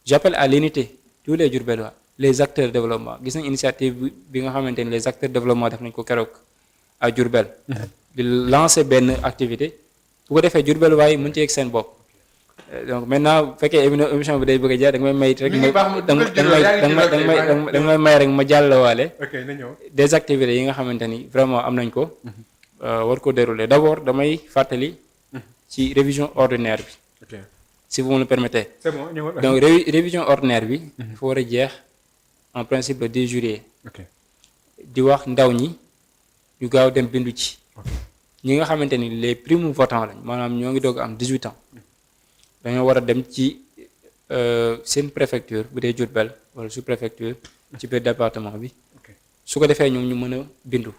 j'appelle à l'unité tous les Diourbellois les acteurs de développement gis nañ initiative bi nga xamante ni les acteurs de développement def nañ ko keroog à Diourbel. di lancer benn activité bu ko defee Diourbel waaye mën ci yegg seen bopp. donc maintenant bu fekkee émission bi day bëgg a jaar da nga may may rek da nga may rek ma jàllawaale des activités yi nga xamante ni vraiment am nañ ko war ko dérouler d'abord damay fàttali ci révision ordinaire bi si vous me le permettez. C'est bon, donc révision ordinaire bi dafa war a jeex en principe le 10 juillet di wax ndaw ñi ñu gaaw dem bindu ci ñi nga xamante ni les primo votants lañ maanaam ñoo ngi doog am 18 ans dañoo war a dem ci seen préfecture bu dee Diourbel wala sous préfecture ci biir département bi su ko defee ñoom ñu mën a bindu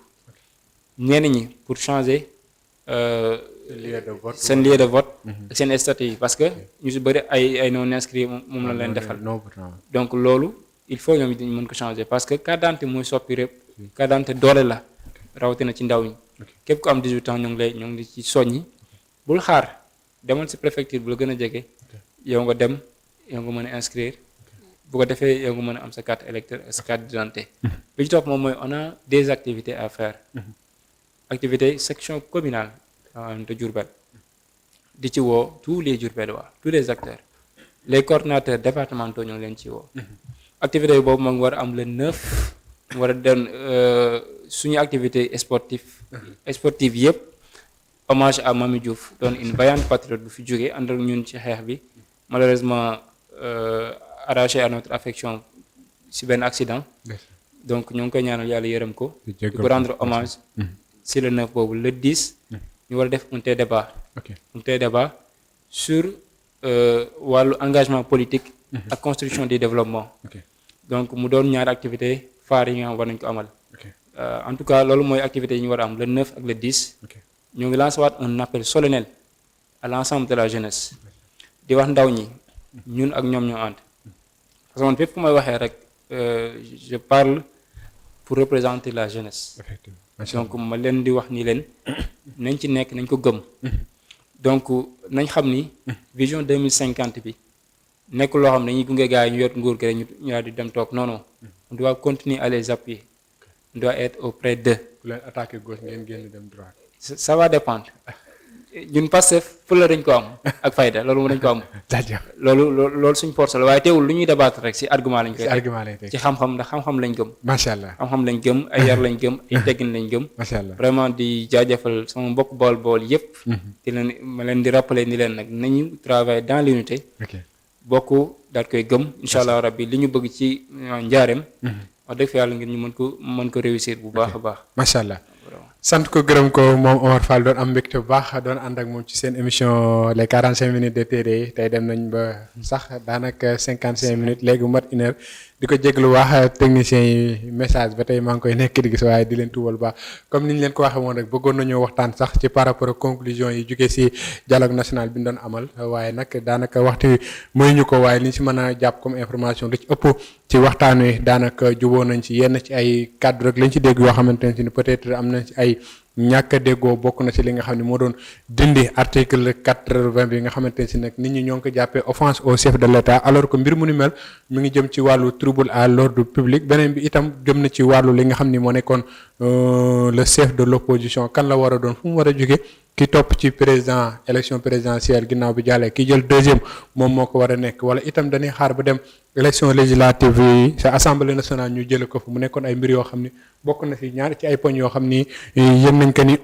ñenn ñi pour changer seen lieu de vote ak seen statut yi parce que ñu si bëri ay non inscrits moom la leen defal donc loolu il faut ñoom ñu mën ko changer parce que carte d'identité mooy soppi rek carte d'identité doole la rawatina ci ndaw ñi képp ku am 18 ans ñoo ngi ci soññi bul xaar demal si préfecture bu la gën a jege yow nga dem yow nga mën a inscrire bu ko defee yow nga mën a am sa carte électeur sa carte d'identité bi ci topp moom mooy on a des activités à faire activité section communale de Diourbel di ci woo tous les Diourbellois tous les acteurs les coordinateurs départementaux ñoo ngi leen ci woo activité boobu moo ngi war a am le 9 mu war a doon suñu activité sportive yëpp hommage à Mami Diouf doon une vaillante patriote bu fi jógee ànd ak ñun ci xeex bi malheureusement arraché à notre affection si benn accident donc ñoo ngi koy ñaanal yàlla yërëm ko di ko rendre hommage si le 9 boobu le 10 ñu war a def un débat sur wàllu engagement politique ak construction du développement donc mu doon ñaari activité phare yi nga xam war nañu ko amal en tout cas loolu mooy activité yi ñu war a am le 9 ak le 10 ñoo ngi lancé waat un appel solennel à l'ensemble de la jeunesse di wax ndaw ñi ñun ak ñoom ñoo ànd parce que man fépp fu may waxee rek je parle pour représenter la jeunesse donc ma leen di wax ni leen nañ ci nekk nañ ko gëm donc nañ xam ni vision 2050 bi nekk loo xam ne dañuy gunge gars yi ñu yor nguur gi rek ñu daal di dem toog non on doit continuer à les appuyer on doit être auprès d'eux. ku leen attaquer gauche ngeen génn dem droite. ça va dépendre ñun Pastef fulla dañ ko am ak fayda loolu dañ ko am. loolu suñ force la waaye teewul lu ñuy débattre rek ci argument lañ koy. ci xam-xam ndax xam-xam lañ gëm. macha allah xam-xam lañ gëm ay yar lañ gëm ay teggin lañ gëm. macha allah vraiment di jaajëfal sama mbokk bool yépp di leen ma leen di rappeler ni leen nag nañu travailler dans l'unité. bokk daal koy gëm incha allah rabbi li ñu bëgg ci njaareem. wax dëgg fa yàlla ngir ñu mën ko réussir bu baax a baax. macha allah sant ko gërëm ko moom Omar Fall doon am mbégte bu baax doon ànd ak moom ci seen émission les 45 minutes de TD yi tey dem nañ ba sax daanaka 55 minutes léegi mat une heure di ko jéglu wax techniciens yi message ba tey maa ngi koy nekk di gis waaye di leen tuubal baax comme ni ñu leen ko waxee woon rek bëggoon nañoo waxtaan sax ci par rapport ak conclusion yi jugee si dialogue national bi ñu doon amal waaye nag daanaka waxtu mooy ñu ko waaye li ñu si mën a jàpp comme information lu ci ëpp ci waxtaan wi daanaka juboo nañ ci yenn ci ay cadre rek lañ ci dégg yoo xamante ne peut-être am nañ ci ay ñàkk a déggoo bokk na ci li nga xam ne moo doon dindi article 80 bi nga xamante ne si nag nit ñi ñoo ngi ko jàppee offense au chef de l'État alors que mbir mu ni mel mi ngi jëm ci wàllu trouble à l'ordre public beneen bi itam jëm na ci wàllu li nga xam ni moo nekkoon le chef de l'opposition kan la war a doon fu mu war a jóge ki topp ci président élection présidentielle ginnaaw bi jàllee ki jël deuxième moom moo ko war a nekk wala itam dañuy xaar ba dem élection législative yi sa assemblée nationale ñu jële ko fu mu nekkoon ay mbir yoo xam ni bokk na fi ñaar ci ay poñ yoo xam ni yëg nañ ko ni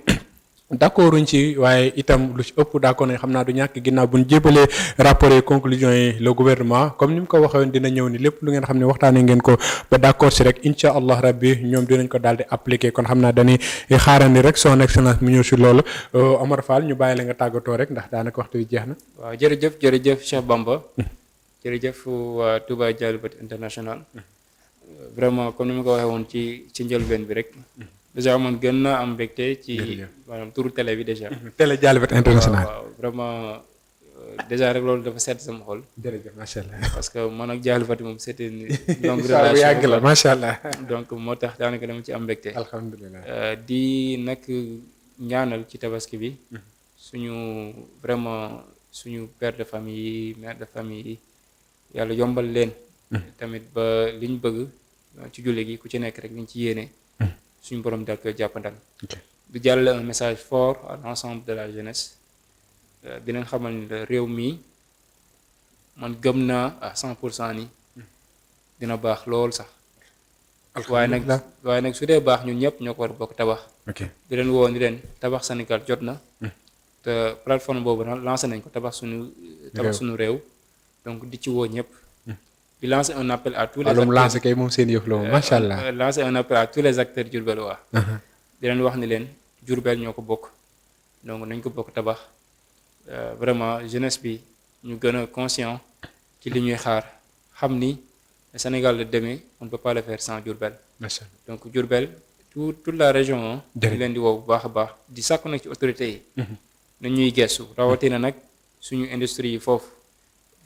d'accorduñ ci waaye itam lu ci ëpp d'accord nañ xam naa du ñàkk ginnaaw bu ñu jébalee rapport et conclusions yi le gouvernement comme ni mu ko waxee woon dina ñëw ni lépp lu ngeen xam ne waxtaanee ngeen ko ba d'accord si rek incha allah rabbi ñoom dinañ ko daal di appliquer kon xam naa dañuy xaarandi rek son excellence mu ñëw si loolu Omar Fall ñu bàyyi la nga tàggatoo rek ndax daanaka waxtu bi jeex na. waaw jërëjëf Cheikh Bamba jërëjëf waa Touba Dialibate International vraiment comme ni ma ko waxee woon ci njëlbeen bi rek. déjà man gën naa am mbégte ci maanaam turu télé bi déjà. télé Dialibate International. waaw vraiment déjà rek loolu dafa sedd sama xol. jërëjëf macha allah. parce que man ak Dialibate moom c'était une longue relation bu yàgg la macha allah. donc moo tax daanaka dama ci am mbégte. alhamdulilah. di nag ñaanal ci tabaski bi. suñu vraiment suñu père de famille yi mère de famille yi yàlla yombal leen. tamit ba liñ bëgg ci julli gi ku ci nekk rek liñ ci yéene. suñu borom dal ko jàppandal du jàllale un message fort à l'ensemble de la jeunesse di leen xamal ni la réew mi man gëm naa à 100% ni dina baax lool sax waaye nag su dee baax ñun ñëpp ñoo ko war a bokk tabax di leen woo ni leen tabax Sénégal jot na te plateforme boobu lancé nañ ko tabax suñu réew donc di ci woo ñëpp di lancer un appel à tous les acteurs lancer kay moom seen yëf la moom macha allah lancer un appel à tous les acteurs diourbellois di leen wax ni leen Diourbel ñoo ko bokk donc nañ ko bokk tabax vraiment jeunesse bi ñu gën a conscient ci li ñuy xaar xam ni Sénégal de demain on ne peut pas le faire sans Diourbel donc Diourbel toute la région ñu leen di woo bu baax a baax di sàkku nag ci autorités yi nañ ñuy gestu rawatina nag suñu industrie yi foofu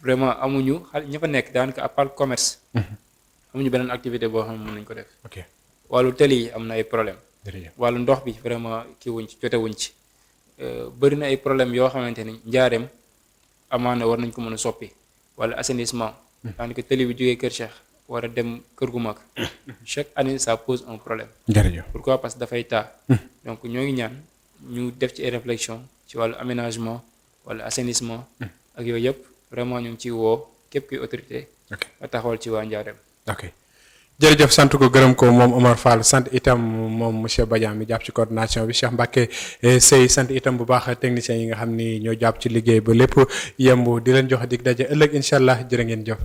vraiment amuñu ña fa nekk daanaka à part commerce. amuñu beneen activité boo xam ne mën nañu ko def. wàllu tali yi am na ay problème wàllu ndox bi vraiment kii wuñ ci jote wuñ ci. bëri na ay problème yoo xamante ni njaareem amaana war nañ ko mën a soppi wala assainissement. daanaka tali bi jógee Kër Cheikh war a dem Kër gu mag. chaque année ça pose un problème. pourquoi parce que dafay taa. donc ñoo ngi ñaan ñu def ci ay réflexion ci wàllu aménagement wala assainissement. ak yooyu yëpp. vraiment ñu ngi ciy woo képp kuy autorité. nga taxawal ci waa Njaareem. jërëjëf sant ko gërëm ko moom Omar Fall sant itam moom monsieur Badiane mi jàpp ci coordination bi Cheikh Mbacke Seye sant itam bu baax techniciens yi nga xam ni ñoo jàpp ci liggéey ba lépp yemb di leen jox dig daje ëllëg incha allah jërë ngeen jëf.